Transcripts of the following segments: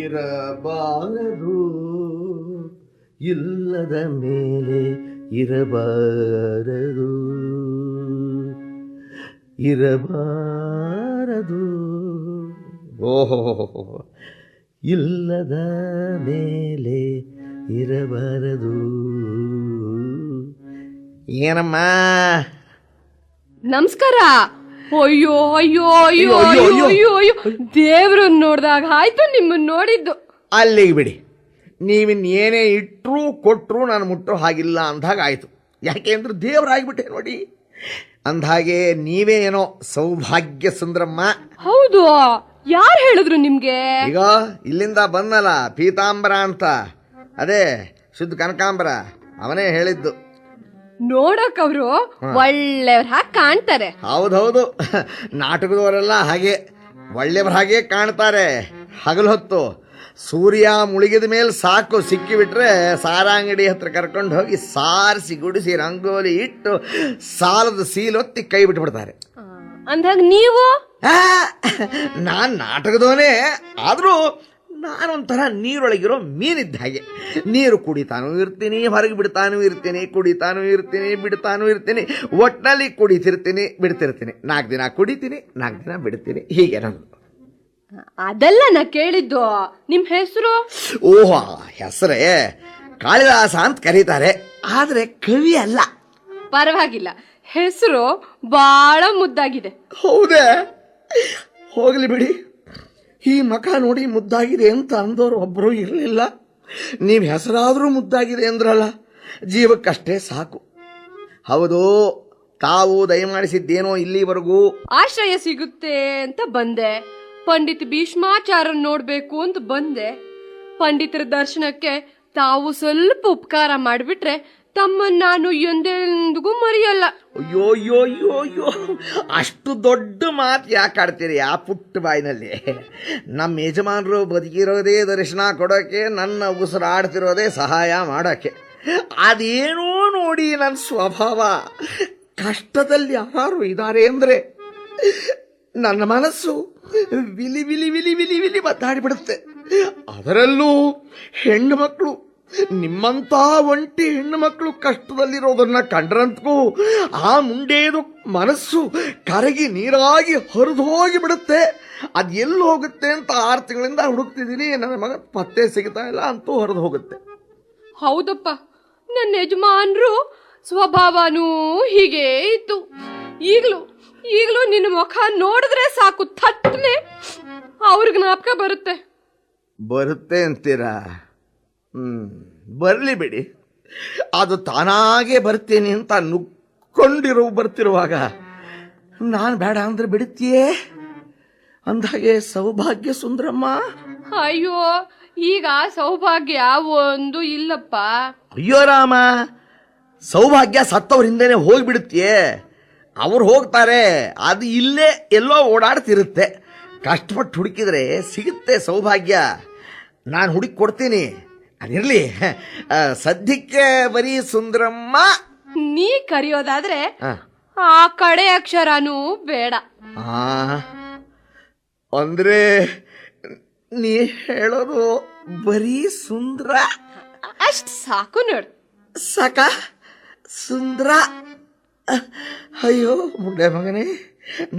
ಇರಬಾರದು, ಇಲ್ಲದ ಮೇಲೆ ಇರಬಾರದು, ಇರಬಾರದು. ಓಹೋ, ಇಲ್ಲದ ಮೇಲೆ ಇರಬಾರದು. ಏನಮ್ಮ? ನಮಸ್ಕಾರ. ಅಯ್ಯೋ ಅಯ್ಯೋ ಅಯ್ಯೋ ಅಯ್ಯೋ ಅಯ್ಯೋ ಅಯ್ಯೋ, ದೇವ್ರನ್ನ ನೋಡ್ದಾಗ ಆಯ್ತು ನಿಮ್ಮನ್ನ ನೋಡಿದ್ದು. ಅಲ್ಲಿಗೆ ಬಿಡಿ, ನೀವಿನ್ನೇನೇ ಇಟ್ಟರೂ ಕೊಟ್ಟರು ನಾನು ಮುಟ್ಟೋ ಹಾಗಿಲ್ಲ ಅಂದಾಗ ಆಯಿತು. ಯಾಕೆ ಅಂದ್ರೆ ದೇವರಾಗಿಬಿಟ್ಟೆ ನೋಡಿ. ಅಂದಹಾಗೆ ನೀವೇ ಏನೋ ಸೌಭಾಗ್ಯ ಸುಂದರಮ್ಮ. ಹೌದು, ಯಾರು ಹೇಳಿದ್ರು ನಿಮ್ಗೆ? ಈಗ ಇಲ್ಲಿಂದ ಬಂದಲ್ಲ ಪೀತಾಂಬರ ಅಂತ, ಅದೇ ಶುದ್ಧ ಕನಕಾಂಬರ, ಅವನೇ ಹೇಳಿದ್ದು. ನೋಡಕ್ ಅವರು ಒಳ್ಳೆಯವ್ರ ಹಾಗೆ ಕಾಣ್ತಾರೆ. ಹೌದೌದು, ನಾಟಕದವರೆಲ್ಲ ಹಾಗೆ ಒಳ್ಳೆಯವ್ರ ಹಾಗೆ ಕಾಣ್ತಾರೆ. ಹಗಲು ಹೊತ್ತು ಸೂರ್ಯ ಮುಳುಗಿದ ಮೇಲೆ ಸಾಕು, ಸಿಕ್ಕಿಬಿಟ್ರೆ ಸಾರಾಂಗಡಿ ಹತ್ರ ಕರ್ಕೊಂಡು ಹೋಗಿ ಸಾರಿಸಿ ಗುಡಿಸಿ ರಂಗೋಲಿ ಇಟ್ಟು ಸಾಲದ ಸೀಲೊತ್ತಿ ಕೈ ಬಿಟ್ಬಿಡ್ತಾರೆ. ಅಂದಾಗ ನೀವು? ನಾನು ನಾಟಕದವನೇ, ಆದರೂ ನಾನೊಂಥರ ನೀರೊಳಗಿರೋ ಮೀನಿದ್ದ ಹಾಗೆ. ನೀರು ಕುಡಿತಾನೂ ಇರ್ತೀನಿ, ಹೊರಗೆ ಬಿಡ್ತಾನೂ ಇರ್ತೀನಿ, ಕುಡಿತಾನೂ ಇರ್ತೀನಿ, ಬಿಡ್ತಾನೂ ಇರ್ತೀನಿ. ಒಟ್ಟಿನಲ್ಲಿ ಕುಡಿತಿರ್ತೀನಿ, ಬಿಡ್ತಿರ್ತೀನಿ. 4 ದಿನ ಕುಡಿತೀನಿ, 4 ದಿನ ಬಿಡ್ತೀನಿ, ಹೀಗೆ ನಾನು. ಅದೆಲ್ಲ ನಾ ಕೇಳಿದ್ದು. ನಿಮ್ ಹೆಸರು? ಓಹೋ, ಹೆಸರೇ ಕಾಳಿದಾಸ ಅಂತ ಕರೀತಾರೆ, ಆದ್ರೆ ಕವಿ ಅಲ್ಲ. ಪರವಾಗಿಲ್ಲ, ಹೆಸರು ಬಹಳ ಮುದ್ದಾಗಿದೆ. ಹೌದೇ? ಹೋಗ್ಲಿ ಬಿಡಿ, ಈ ಮಖ ನೋಡಿ ಮುದ್ದಾಗಿದೆ ಅಂತ ಅಂದವರು ಒಬ್ಬರು ಇರಲಿಲ್ಲ. ನೀವು ಹೆಸರಾದರೂ ಮುದ್ದಾಗಿದೆ ಅಂದ್ರಲ್ಲ, ಜೀವಕ್ಕಷ್ಟೇ ಸಾಕು. ಹೌದು, ತಾವು ದಯಮಾಡಿಸಿದ್ದೇನೋ ಇಲ್ಲಿವರೆಗೂ ಆಶ್ರಯ ಸಿಗುತ್ತೆ ಅಂತ ಬಂದೆ. ಪಂಡಿತ್ ಭೀಷ್ಮಾಚಾರ್ಯ ನೋಡ್ಬೇಕು ಅಂತ ಬಂದೆ. ಪಂಡಿತರ ದರ್ಶನಕ್ಕೆ ತಾವು ಸ್ವಲ್ಪ ಉಪಕಾರ ಮಾಡಿಬಿಟ್ರೆ ತಮ್ಮನ್ನ ನಾನು ಎಂದೆಂದಿಗೂ ಮರೆಯಲ್ಲ. ಅಯ್ಯೋ ಅಯ್ಯೋ ಅಯ್ಯೋ ಅಯ್ಯೋ, ಅಷ್ಟು ದೊಡ್ಡ ಮಾತು ಯಾಕೆ ಆಡ್ತೀರಿ ಆ ಪುಟ್ಟ ಬಾಯಿನಲ್ಲಿ? ನಮ್ಮ ಯಜಮಾನರು ಬದುಕಿರೋದೇ ದರ್ಶನ ಕೊಡೋಕೆ, ನನ್ನ ಉಸಿರಾಡ್ತಿರೋದೇ ಸಹಾಯ ಮಾಡೋಕ್ಕೆ. ಅದೇನೋ ನೋಡಿ ನನ್ನ ಸ್ವಭಾವ. ಕಷ್ಟದಲ್ಲಿ ಯಾರು ಇದ್ದಾರೆ ಅಂದರೆ ನನ್ನ ಮನಸ್ಸು ವಿಲಿ ವಿಲಿ ವಿಲಿ ವಿಲಿ ವಿಲಿ ಬತ್ತಾಡಿಬಿಡುತ್ತೆ. ಅದರಲ್ಲೂ ಹೆಣ್ಣು ಮಕ್ಕಳು, ನಿಮ್ಮಂಥ ಒಂಟಿ ಹೆಣ್ಣು ಮಕ್ಕಳು ಕಷ್ಟದಲ್ಲಿರೋದನ್ನ ಕಂಡ್ರಂತೂ ಆ ಮುಂಡೇದು ಮನಸ್ಸು ಕರಗಿ ನೀರಾಗಿ ಹರಿದು ಹೋಗಿಬಿಡುತ್ತೆ. ಅದು ಎಲ್ಲಿ ಹೋಗುತ್ತೆ ಅಂತ 6 ತಿಂಗಳಿಂದ ಹುಡುಕ್ತಿದ್ದೀನಿ. ನನ್ನ ಮಗ ಪತ್ತೆ ಸಿಗ್ತಾ ಇಲ್ಲ, ಅಂತೂ ಹರಿದು ಹೋಗುತ್ತೆ. ಹೌದಪ್ಪ, ನನ್ನ ಯಜಮಾನ್ರು ಸ್ವಭಾವನೂ ಹೀಗೆ ಇತ್ತು. ಈಗಲೂ ನಿನ್ನ ಮುಖ ನೋಡಿದ್ರೆ ಸಾಕು, ಥಟ್ಟನೆ ಅವ್ರಿಗೆ ಜ್ಞಾಪಕ ಬರುತ್ತೆ ಅಂತೀರಾ? ಬರಲಿ ಬಿಡಿ, ಅದು ತಾನಾಗೆ ಬರ್ತೀನಿ ಅಂತ ಬರ್ತಿರುವಾಗ ನಾನು ಬೇಡ ಅಂದ್ರೆ ಬಿಡುತ್ತೀಯೇ? ಅಂದಾಗೆ ಸೌಭಾಗ್ಯ ಸುಂದರಮ್ಮ. ಅಯ್ಯೋ, ಈಗ ಸೌಭಾಗ್ಯ ಒಂದು ಇಲ್ಲಪ್ಪ. ಅಯ್ಯೋ ರಾಮ, ಸೌಭಾಗ್ಯ ಸತ್ತವ್ರ ಹಿಂದೆನೆ ಹೋಗ್ಬಿಡುತ್ತೀಯೇ? ಅವ್ರು ಹೋಗ್ತಾರೆ, ಅದು ಇಲ್ಲೇ ಎಲ್ಲೋ ಓಡಾಡ್ತಿರುತ್ತೆ. ಕಷ್ಟಪಟ್ಟು ಹುಡುಕಿದ್ರೆ ಸಿಗುತ್ತೆ ಸೌಭಾಗ್ಯ. ನಾನು ಹುಡುಕಿ ಕೊಡ್ತೀನಿ, ಅದಿರಲಿ. ಸದ್ಯಕ್ಕೆ ಬರೀ ಸುಂದರಮ್ಮ ನೀ ಕರೆಯೋದಾದ್ರೆ ಆ ಕಡೆ ಅಕ್ಷರನೂ ಬೇಡ. ಅಂದ್ರೆ ನೀ ಹೇಳೋದು ಬರೀ ಸುಂದರ ಅಷ್ಟ್ ಸಾಕು ನೋಡು. ಸಾಕ? ಸುಂದರ? ಅಯ್ಯೋ ಮುಂಡೆ ಮಗನೇ,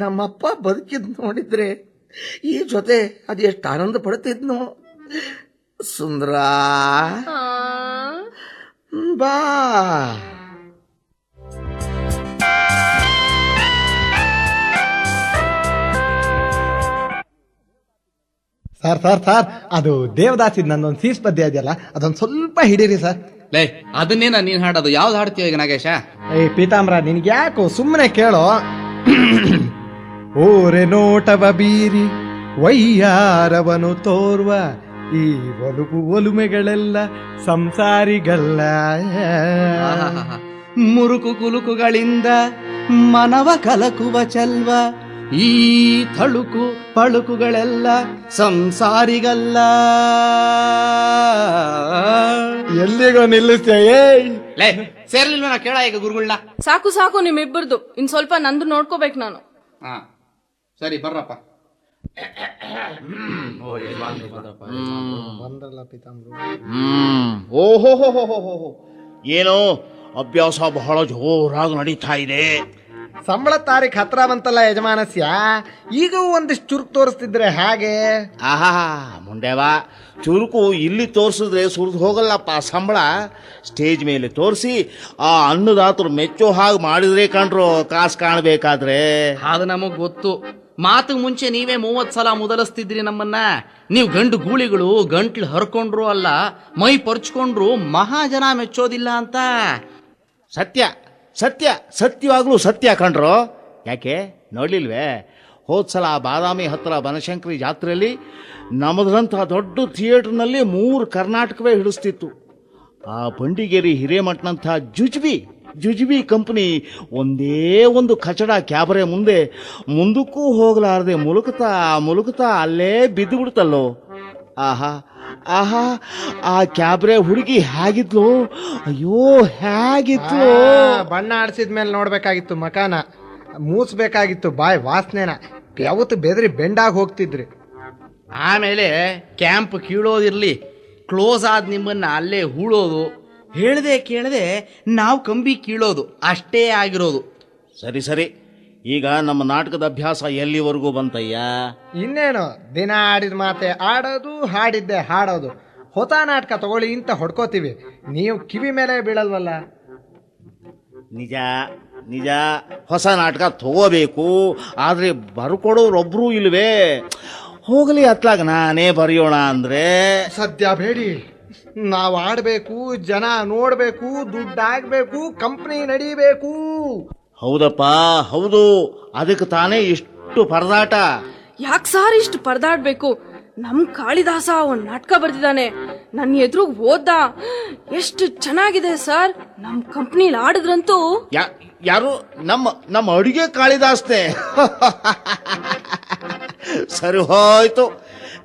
ನಮ್ಮಪ್ಪ ಬದುಕಿದ್ ನೋಡಿದ್ರೆ ಈ ಜೊತೆ ಅದೆಷ್ಟು ಆನಂದ ಪಡ್ತಿದ್ನು. ಸುಂದರ ಬಾ. ಸರ್ ಅದು ದೇವದಾಸಿದ್ ನಂದೊಂದು ಸೀಸ್ ಪದ್ಯ ಇದೆಯಲ್ಲ, ಅದೊಂದು ಸ್ವಲ್ಪ ಹಿಡೀರಿ ಸರ್. ಲೇ, ಅದನ್ನೇನ ನೀನ್ ಹಾಡೋದು? ಯಾವ್ದು ಹಾಡ್ತೀಯ ಈಗ ನಾಗೇಶ? ಪೀತಾಂಬರ, ನಿನ್ಗೆ ಯಾಕೋ, ಸುಮ್ಮನೆ ಕೇಳೋ. ಓರೆ ನೋಟವ ಬೀರಿ ವೈಯಾರವನು ತೋರ್ವ ಈ ಒಲುಮೆಗಳೆಲ್ಲ ಸಂಸಾರಿಗಲ್ಲ. ಮುರುಕು ಕುಲುಕುಗಳಿಂದ ಮನವ ಕಲಕುವ ಚಲ್ವ ಈ ತಳುಕು ಪಳುಕುಗಳೆಲ್ಲ ಸಂಸಾರಿಗಲ್ಲ. ಎಲ್ಲಿಗೋ ನಿಲ್ಲಿಸ್ತೇ? ಸೇರ್ಲಿಲ್ವ ನಾ ಕೇಳ ಈಗ ಗುರುಗಳನ್ನ? ಸಾಕು ನಿಮ್ಮಿಬ್ಬರದು, ಇನ್ ಸ್ವಲ್ಪ ನಂದು ನೋಡ್ಕೋಬೇಕು ನಾನು. ಸರಿ ಬರ್ರಪ್ಪ. ಬಂದ್ರಲ್ಲ ಪೀತಾಂಬ್ರು. ಓಹೋ ಏನೋ ಅಭ್ಯಾಸ ಬಹಳ ಜೋರಾಗಿ ನಡೀತಾ ಇದೆ. ಸಂಬಳ ತಾರೀಖ್ ಹತ್ರ ಬಂತಲ್ಲ ಯಜಮಾನಸ್ಯ, ಈಗ ಒಂದಿಷ್ಟು ಚುರುಕು ತೋರಿಸ್ತಿದ್ರೆ ಹಾಗೆ. ಆಹಾ ಮುಂಡೆವ, ಚುರುಕು ಇಲ್ಲಿ ತೋರಿಸಿದ್ರೆ ಸುರಿದು ಹೋಗಲ್ಲಪ್ಪ ಸಂಬಳ. ಸ್ಟೇಜ್ ಮೇಲೆ ತೋರಿಸಿ ಆ ಅನ್ನದಾತರು ಮೆಚ್ಚೋ ಹಾಗೆ ಮಾಡಿದ್ರೆ ಕಂಡ್ರು ಕಾಸು ಕಾಣಬೇಕಾದ್ರೆ. ಅದು ನಮಗ್ ಗೊತ್ತು. ಮಾತು ಮುಂಚೆ ನೀವೇ 30 ಸಲ ಮೊದಲಿಸ್ತಿದ್ರಿ ನಮ್ಮನ್ನ. ನೀವು ಗಂಡು ಗೂಳಿಗಳು ಗಂಟ್ಲು ಹರ್ಕೊಂಡ್ರು ಅಲ್ಲ, ಮೈ ಪರ್ಚ್ಕೊಂಡ್ರು ಮಹಾಜನ ಮೆಚ್ಚೋದಿಲ್ಲ ಅಂತ. ಸತ್ಯ ಸತ್ಯ ಸತ್ಯವಾಗ್ಲೂ ಸತ್ಯ ಕಂಡ್ರು. ಯಾಕೆ ನೋಡ್ಲಿಲ್ವೇ, ಹೋದ್ಸಲ ಬಾದಾಮಿ ಹತ್ರ ಬನಶಂಕರಿ ಜಾತ್ರೆಯಲ್ಲಿ ನಮ್ಮದ್ರಂತಹ ದೊಡ್ಡ ಥಿಯೇಟರ್ನಲ್ಲಿ 3 ಕರ್ನಾಟಕವೇ ಹಿಡಿಸ್ತಿತ್ತು. ಆ ಬಂಡಿಗೇರಿ ಹಿರೇಮಠನಂಥ ಜುಜ್ಬಿ ಕಂಪನಿ ಒಂದೇ ಒಂದು ಕಚಡ ಕ್ಯಾಬರೆ ಮುಂದಕ್ಕೂ ಹೋಗಲಾರದೆ ಮುಲುಕುತ್ತಾ ಅಲ್ಲೇ ಬಿದ್ದು ಬಿಡ್ತಲ್ಲೋ. ಆಹಾ ಆ ಕ್ಯಾಬ್ರೆ ಹುಡುಗಿ ಹೇಗಿದ್ಲು, ಅಯ್ಯೋ ಹೇಗಿದ್ಲು. ಬಣ್ಣ ಆಡ್ಸಿದ್ಮೇಲೆ ನೋಡ್ಬೇಕಾಗಿತ್ತು ಮಕಾನ, ಮೂಸ್ಬೇಕಾಗಿತ್ತು ಬಾಯ್ ವಾಸನೆನ. ಯಾವತ್ತು ಬೆದರಿ ಬೆಂಡಾಗಿ ಹೋಗ್ತಿದ್ರಿ. ಆಮೇಲೆ ಕ್ಯಾಂಪ್ ಕೀಳೋದಿರ್ಲಿ, ಕ್ಲೋಸ್ ಆದ ನಿಮ್ಮನ್ನ ಅಲ್ಲೇ ಹೂಳೋದು, ಹೇಳ್ದೆ ಕೇಳದೆ ನಾವು ಕಂಬಿ ಕೀಳೋದು ಅಷ್ಟೇ ಆಗಿರೋದು. ಸರಿ ಈಗ ನಮ್ಮ ನಾಟಕದ ಅಭ್ಯಾಸ ಎಲ್ಲಿವರೆಗೂ ಬಂತಯ್ಯ? ಇನ್ನೇನು, ದಿನ ಆಡಿದ ಮಾತೆ ಆಡೋದು, ಹಾಡಿದ್ದೆ ಹಾಡೋದು. ಹೊಸ ನಾಟಕ ತಗೊಳ್ಳಿ ಅಂತ ಹೊಡ್ಕೋತೀವಿ, ನೀವು ಕಿವಿ ಮೇಲೆ ಬೀಳಲ್ವಲ್ಲ. ನಿಜ ಹೊಸ ನಾಟಕ ತಗೋಬೇಕು, ಆದ್ರೆ ಬರ್ಕೊಡೋರೊಬ್ರು ಇಲ್ವೇ. ಹೋಗಲಿ ಅತ್ಲಾಗ ನಾನೇ ಬರೆಯೋಣ ಅಂದ್ರೆ. ಸದ್ಯ ಬೇಡಿ, ನಾವು ಆಡಬೇಕು, ಜನ ನೋಡಬೇಕು, ದುಡ್ಡಾಗಬೇಕು, ಕಂಪ್ನಿ ನಡೀಬೇಕು. ಹೌದಪ್ಪ ಹೌದು, ಅದಕ್ಕೆ ತಾನೇ ಇಷ್ಟು ಪರದಾಟ. ಯಾಕೆ ಸಾರ್ ಇಷ್ಟು ಪರದಾಡ್ಬೇಕು? ನಮ್ ಕಾಳಿದಾಸ ಒಂದ್ ನಾಟಕ ಬರ್ದಿದ್ದಾನೆ, ನನ್ನ ಎದುರು ಓದ್ದ. ಎಷ್ಟು ಚೆನ್ನಾಗಿದೆ ಸರ್, ನಮ್ ಕಂಪ್ನಿಲಿ ಆಡಿದ್ರಂತೂ. ಯಾರು? ನಮ್ಮ ಅಡುಗೆ ಕಾಳಿದಾಸ್ತೆ. ಸರಿ ಹೋಯ್ತು,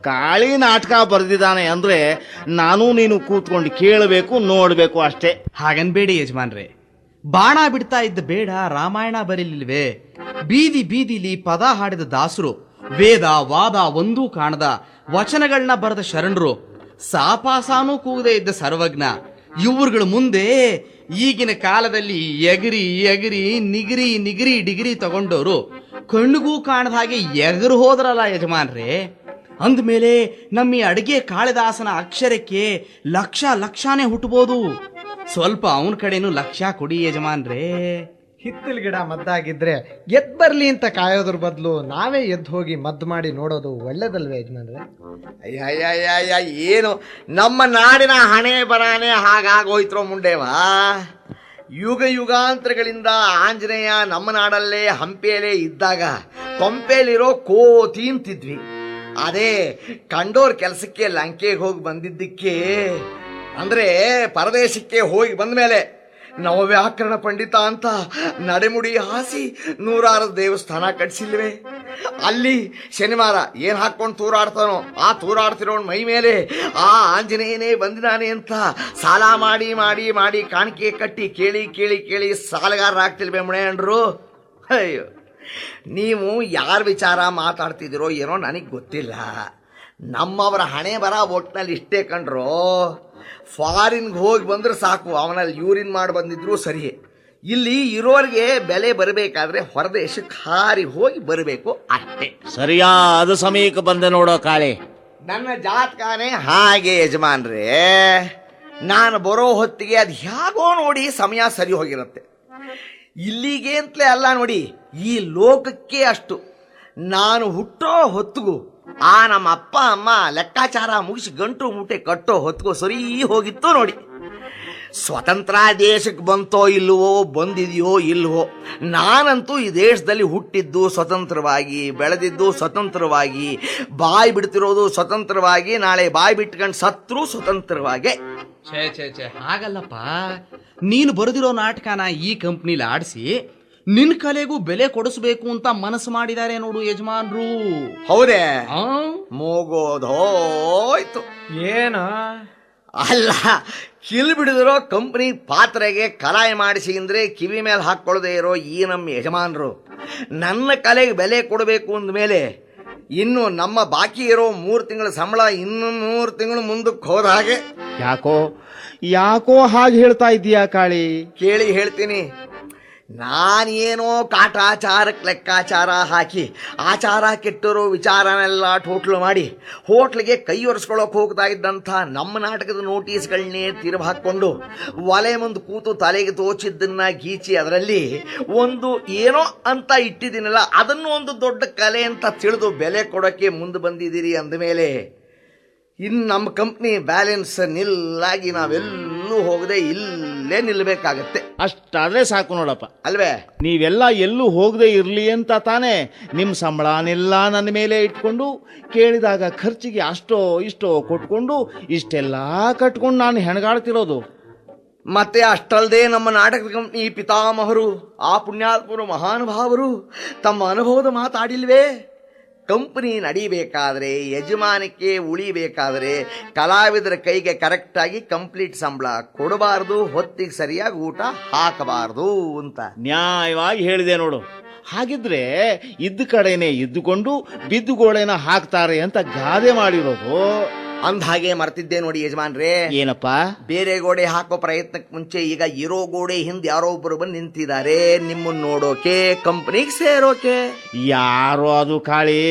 ಕಾಳಿ ನಾಟಕ ಬರೆದಿದ್ದಾನೆ ಅಂದ್ರೆ ನಾನು ನೀನು ಕೂತ್ಕೊಂಡು ಕೇಳಬೇಕು, ನೋಡ್ಬೇಕು ಅಷ್ಟೇ. ಹಾಗನ್ಬೇಡಿ ಯಜಮಾನ್ರೆ, ಬಾಣ ಬಿಡ್ತಾ ಇದ್ದ ಬೇಡ ರಾಮಾಯಣ ಬರೀಲಿಲ್ವೇ? ಬೀದಿಲಿ ಪದ ಹಾಡಿದ ದಾಸರು, ವೇದ ವಾದ ಒಂದೂ ಕಾಣದ ವಚನಗಳನ್ನ ಬರೆದ ಶರಣರು, ಸಾಪಾಸಾನೂ ಕೂಗದೆ ಇದ್ದ ಸರ್ವಜ್ಞ, ಇವ್ರುಗಳ ಮುಂದೆ ಈಗಿನ ಕಾಲದಲ್ಲಿ ಎಗರಿ ನಿಗಿರಿ ಡಿಗ್ರಿ ತಗೊಂಡವರು ಕಣ್ಣಿಗೂ ಕಾಣದ ಹಾಗೆ ಎಗರು ಹೋದ್ರಲ್ಲ ಯಜಮಾನ್ರೆ. ಅಂದ್ಮೇಲೆ ನಮ್ಮ ಈ ಅಡಿಗೆ ಕಾಳಿದಾಸನ ಅಕ್ಷರಕ್ಕೆ ಲಕ್ಷನೇ ಹುಟ್ಟಬಹುದು. ಸ್ವಲ್ಪ ಅವನ ಕಡೆನೂ ಲಕ್ಷ್ಯ ಕೊಡಿ ಯಜಮಾನ್ರೇ. ಹಿತ್ತಲ ಗಿಡ ಮದ್ದಾಗಿದ್ರೆ ಎದ್ ಬರ್ಲಿ ಅಂತ ಕಾಯೋದ್ರ ಬದಲು ನಾವೇ ಎದ್ದು ಹೋಗಿ ಮದ್ದು ಮಾಡಿ ನೋಡೋದು ಒಳ್ಳೇದಲ್ವೇ ಯಜಮಾನ್ರೆ? ಅಯ್ಯ ಏನು ನಮ್ಮ ನಾಡಿನ ಹಣೆ ಬರಾನೆ ಹಾಗಾಗೋಯ್ತ್ರೋ ಮುಂಡೇವಾ. ಯುಗಾಂತರಗಳಿಂದ ಆಂಜನೇಯ ನಮ್ಮ ನಾಡಲ್ಲೇ ಹಂಪಿಯಲ್ಲೇ ಇದ್ದಾಗ ಕೊಂಪೆಲಿರೋ ಕೋತಿ ಅಂತಿದ್ವಿ. ಅದೇ ಕಂಡೋರ್ ಕೆಲಸಕ್ಕೆ ಲಂಕೆಗೆ ಹೋಗಿ ಬಂದಿದ್ದಕ್ಕೆ, ಅಂದ್ರೆ ಪರದೇಶಕ್ಕೆ ಹೋಗಿ ಬಂದ್ಮೇಲೆ ನವವ್ಯಾಕರಣ ಪಂಡಿತ ಅಂತ ನಡೆಮುಡಿ ಹಾಸಿ 106 ದೇವಸ್ಥಾನ ಕಟ್ಸಿಲ್ವೇ? ಅಲ್ಲಿ ಶನಿವಾರ ಏನ್ ಹಾಕೊಂಡು ತೂರಾಡ್ತಾನೋ ಆ ತೂರಾಡ್ತಿರೋನ್ ಮೈ ಮೇಲೆ ಆ ಆಂಜನೇಯನೇ ಬಂದಿದ್ದಾನೆ ಅಂತ ಸಾಲ ಮಾಡಿ ಕಾಣಿಕೆ ಕಟ್ಟಿ ಕೇಳಿ ಸಾಲಗಾರರಾಗ್ತಿಲ್ವೇ ಮುಣೆಯಂಡ್ರು? ಅಯ್ಯೋ, ನೀವು ಯಾರ ವಿಚಾರ ಮಾತಾಡ್ತಿದ್ದೀರೋ ಏನೋ ನನಗೆ ಗೊತ್ತಿಲ್ಲ. ನಮ್ಮವರ ಹಣೆ ಬರ ಒಟ್ಟಿನಲ್ಲಿ ಇಷ್ಟೇ ಕಂಡ್ರು. ಫಾರಿನ್ಗೆ ಹೋಗಿ ಬಂದ್ರೆ ಸಾಕು, ಅವನಲ್ಲಿ ಯೂರಿನ್ ಮಾಡಿ ಬಂದಿದ್ರು ಸರಿ. ಇಲ್ಲಿ ಇರೋರಿಗೆ ಬೆಲೆ ಬರಬೇಕಾದ್ರೆ ಹೊರದೇಶಕ್ಕೆ ಹಾರಿ ಹೋಗಿ ಬರಬೇಕು ಅಷ್ಟೇ. ಸರಿಯಾದ ಸಮಯಕ್ಕೆ ಬಂದೆ ನೋಡೋ ಕಾಳಿ. ನನ್ನ ಜಾತಕನೇ ಹಾಗೆ ಯಜಮಾನ್ರೇ. ನಾನು ಬರೋ ಹೊತ್ತಿಗೆ ಅದು ಹೇಗೋ ನೋಡಿ ಸಮಯ ಸರಿ ಹೋಗಿರುತ್ತೆ. ಇಲ್ಲಿಗೆ ಅಂತಲೇ ಅಲ್ಲ ನೋಡಿ, ಈ ಲೋಕಕ್ಕೆ ಅಷ್ಟು. ನಾನು ಹುಟ್ಟೋ ಹೊತ್ತಿಗೂ ಆ ನಮ್ಮ ಅಪ್ಪ ಅಮ್ಮ ಲೆಕ್ಕಾಚಾರ ಮುಗಿಸಿ ಗಂಟು ಮೂಟೆ ಕಟ್ಟೋ ಹೊತ್ತಿಗೂ ಸರಿ ಹೋಗಿತ್ತು ನೋಡಿ. ಸ್ವತಂತ್ರ ದೇಶಕ್ಕೆ ಬಂತೋ ಇಲ್ವೋ, ಬಂದಿದೆಯೋ ಇಲ್ವೋ, ನಾನಂತೂ ಈ ದೇಶದಲ್ಲಿ ಹುಟ್ಟಿದ್ದು ಸ್ವತಂತ್ರವಾಗಿ, ಬೆಳೆದಿದ್ದು ಸ್ವತಂತ್ರವಾಗಿ, ಬಾಯಿ ಬಿಡ್ತಿರೋದು ಸ್ವತಂತ್ರವಾಗಿ, ನಾಳೆ ಬಾಯಿ ಬಿಟ್ಕೊಂಡು ಸತ್ರು ಸ್ವತಂತ್ರವಾಗಿ. ಛೇ ಹಾಗಲ್ಲಪ್ಪ. ನೀನು ಬರೆದಿರೋ ನಾಟಕನ ಈ ಕಂಪ್ನಿಲಿ ಆಡಿಸಿ ನಿನ್ ಕಲೆಗೂ ಬೆಲೆ ಕೊಡಿಸ್ಬೇಕು ಅಂತ ಮನಸ್ಸು ಮಾಡಿದ್ದಾರೆ ನೋಡು ಯಜಮಾನ್ರು. ಹೌದೇ? ಮೂಗೋದೋಯ್ತು. ಏನು ಅಲ್ಲ, ಕಿಲ್ ಬಿಡಿದಿರೋ ಕಂಪ್ನಿ ಪಾತ್ರೆಗೆ ಕಲಾಯಿ ಮಾಡಿಸಿ ಅಂದ್ರೆ ಕಿವಿ ಮೇಲೆ ಹಾಕ್ಕೊಳ್ಳದೆ ಇರೋ ಈ ನಮ್ಮ ಯಜಮಾನರು ನನ್ನ ಕಲೆಗೆ ಬೆಲೆ ಕೊಡಬೇಕು ಅಂದಮೇಲೆ ಇನ್ನು ನಮ್ಮ ಬಾಕಿ ಇರೋ 3 ತಿಂಗಳ ಸಂಬಳ ಇನ್ನು 3 ತಿಂಗಳು ಮುಂದಕ್ಕೆ ಹೋದ ಹಾಗೆ. ಯಾಕೋ ಹಾಗೆ ಹೇಳ್ತಾ ಇದ್ದೀಯಾ ಕಾಳಿ? ಕೇಳಿ ಹೇಳ್ತೀನಿ. ನಾನೇನೋ ಕಾಟಾಚಾರಕ್ಕೆ ಲೆಕ್ಕಾಚಾರ ಹಾಕಿ ಆಚಾರ ಕೆಟ್ಟಿರೋ ವಿಚಾರನೆಲ್ಲ ಟೋಟ್ಲು ಮಾಡಿ ಹೋಟ್ಲಿಗೆ ಕೈ ಒರೆಸ್ಕೊಳ್ಳೋಕೆ ಹೋಗ್ತಾ ಇದ್ದಂಥ ನಮ್ಮ ನಾಟಕದ ನೋಟಿಸ್ಗಳನ್ನೇ ತಿರುವು ಹಾಕ್ಕೊಂಡು ಒಲೆ ಮುಂದೆ ಕೂತು ತಲೆಗೆ ತೋಚಿದ್ದನ್ನ ಗೀಚಿ ಅದರಲ್ಲಿ ಒಂದು ಏನೋ ಅಂತ ಇಟ್ಟಿದ್ದೀನಲ್ಲ, ಅದನ್ನು ಒಂದು ದೊಡ್ಡ ಕಲೆ ಅಂತ ತಿಳಿದು ಬೆಲೆ ಕೊಡೋಕ್ಕೆ ಮುಂದೆ ಬಂದಿದ್ದೀರಿ ಅಂದಮೇಲೆ ಇನ್ನು ನಮ್ಮ ಕಂಪ್ನಿ ಬ್ಯಾಲೆನ್ಸ್ ನಿಲ್ಲಾಗಿ ನಾವೆಲ್ಲೂ ಹೋಗದೆ ಇಲ್ಲೇ ನಿಲ್ಲಬೇಕಾಗತ್ತೆ. ಅಷ್ಟಾದ್ರೆ ಸಾಕು ನೋಡಪ್ಪ. ಅಲ್ವೇ? ನೀವೆಲ್ಲ ಎಲ್ಲೂ ಹೋಗದೆ ಇರಲಿ ಅಂತ ತಾನೇ ನಿಮ್ಮ ಸಂಬಳನೆಲ್ಲ ನನ್ನ ಮೇಲೆ ಇಟ್ಕೊಂಡು ಕೇಳಿದಾಗ ಖರ್ಚಿಗೆ ಅಷ್ಟೋ ಇಷ್ಟೋ ಕೊಟ್ಕೊಂಡು ಇಷ್ಟೆಲ್ಲ ಕಟ್ಕೊಂಡು ನಾನು ಹೆಣಗಾಡ್ತಿರೋದು. ಮತ್ತೆ ಅಷ್ಟಲ್ಲದೆ ನಮ್ಮ ನಾಟಕದ ಕಂಪ್ನಿ ಪಿತಾಮಹರು, ಆ ಪುಣ್ಯಾತ್ಮರು, ಮಹಾನುಭಾವರು ತಮ್ಮ ಅನುಭವದ ಮಾತಾಡಿಲ್ವೇ? ಕಂಪನಿ ನಡಿಬೇಕಾದ್ರೆ, ಯಜಮಾನಕ್ಕೆ ಉಳಿಬೇಕಾದ್ರೆ ಕಲಾವಿದರ ಕೈಗೆ ಕರೆಕ್ಟಾಗಿ ಕಂಪ್ಲೀಟ್ ಸಂಬಳ ಕೊಡಬಾರ್ದು, ಹೊತ್ತಿಗೆ ಸರಿಯಾಗಿ ಊಟ ಹಾಕಬಾರ್ದು ಅಂತ ನ್ಯಾಯವಾಗಿ ಹೇಳಿದೆ ನೋಡು. ಹಾಗಿದ್ರೆ ಇದ್ದ ಕಡೆನೆ ಇದ್ದುಕೊಂಡು ಬಿದ್ದು ಗೋಳೆನ ಹಾಕ್ತಾರೆ ಅಂತ ಗಾದೆ ಮಾಡಿರೋದು. ಅಂದ ಹಾಗೆ ಮರ್ತಿದ್ದೆ ನೋಡಿ ಯಜಮಾನ್ರೇ. ಏನಪ್ಪ? ಬೇರೆ ಗೋಡೆ ಹಾಕೋ ಪ್ರಯತ್ನಕ್ಕೆ ಮುಂಚೆ ಈಗ ಇರೋ ಗೋಡೆ ಹಿಂದೆ ಯಾರೋ ಒಬ್ಬರು ಬಂದು ನಿಂತಿದ್ದಾರೆ ನಿಮ್ಮನ್ನ ನೋಡೋಕೆ, ಕಂಪನಿಗೆ ಸೇರೋಕೆ. ಯಾರೋ ಅದು ಕಾಳಿ?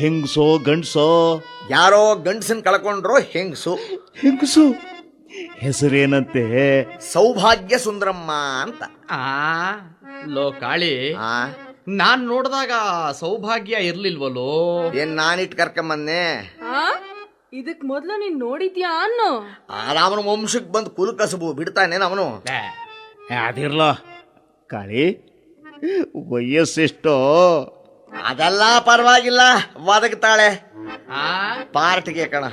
ಹೆಂಗಸೋ ಗಂಡ್ಸೋ? ಯಾರೋ ಗಂಡಸನ್ ಕಳ್ಕೊಂಡ್ರೋ ಹೆಂಗಸು. ಹೆಂಗಸು ಹೆಸರೇನಂತೆ? ಸೌಭಾಗ್ಯ ಸುಂದರಮ್ಮ ಅಂತ. ಲೋ ಕಾಳಿ, ಆ ನಾನ್ ನೋಡಿದಾಗ ಸೌಭಾಗ್ಯ ಇರ್ಲಿಲ್ವಲ್ಲೋ? ಏನ್ ನಾನಿಟ್ ಕರ್ಕೊಂಬನ್ನೆ? ಇದಕ್ ಮೊದ್ಲು ನೀನ್ ನೋಡಿದ್ಯಾ ಅನ್ನೋ? ಅವನ ವಂಶಕ್ಕೆ ಬಂದು ಕುಲು ಕಸಬು ಬಿಡ್ತಾನೆ ಅವನು. ಅದಿರ್ಲ ಕಾಳಿ, ವಯಸ್ಸೆಷ್ಟೋ? ಅದೆಲ್ಲ ಪರವಾಗಿಲ್ಲ, ಒದಗ್ತಾಳೆ ಪಾರ್ಟಿಗೆ ಕಣ.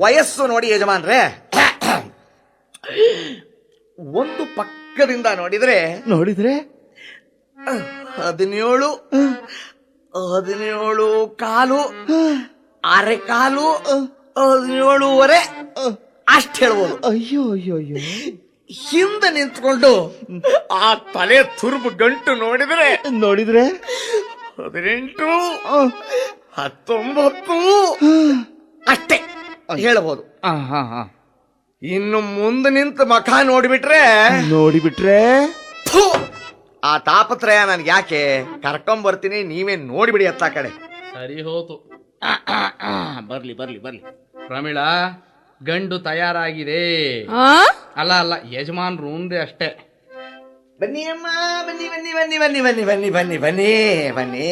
ವಯಸ್ಸು ನೋಡಿ ಯಜಮಾನ್ರೆ, ಒಂದು ಪಕ್ಕದಿಂದ ನೋಡಿದ್ರೆ 17 ಕಾಲು, ಅರೆ ಕಾಲು, 17.5 ಅಷ್ಟು ಹೇಳ್ಬೋದು. ಅಯ್ಯೋ ಅಯ್ಯೋ ಅಯ್ಯೋ. ಹಿಂದೆ ನಿಂತ್ಕೊಂಡು ಆ ತಲೆ ತುರುಬು ಗಂಟು ನೋಡಿದ್ರೆ 18, 19 ಅಷ್ಟೇ ಹೇಳ್ಬೋದು. ಇನ್ನು ಮುಂದೆ ನಿಂತ ಮಖ ನೋಡಿಬಿಟ್ರೆ ಥು, ಆ ತಾಪತ್ರಯ ನನ್ಗೆ ಯಾಕೆ? ಕರ್ಕೊಂಬರ್ತೀನಿ, ನೀವೇ ನೋಡಿಬಿಡಿ ಅತ್ತ ಕಡೆ. ಸರಿ ಹೋತು. ಬರ್ಲಿ ಪ್ರಮೀಳಾ, ಗಂಡು ತಯಾರಾಗಿದೆ. ಅಲ್ಲ ಯಜಮಾನ್ರು ಮುಂದೆ ಅಷ್ಟೇ. ಬನ್ನಿ ಅಮ್ಮ, ಬನ್ನಿ.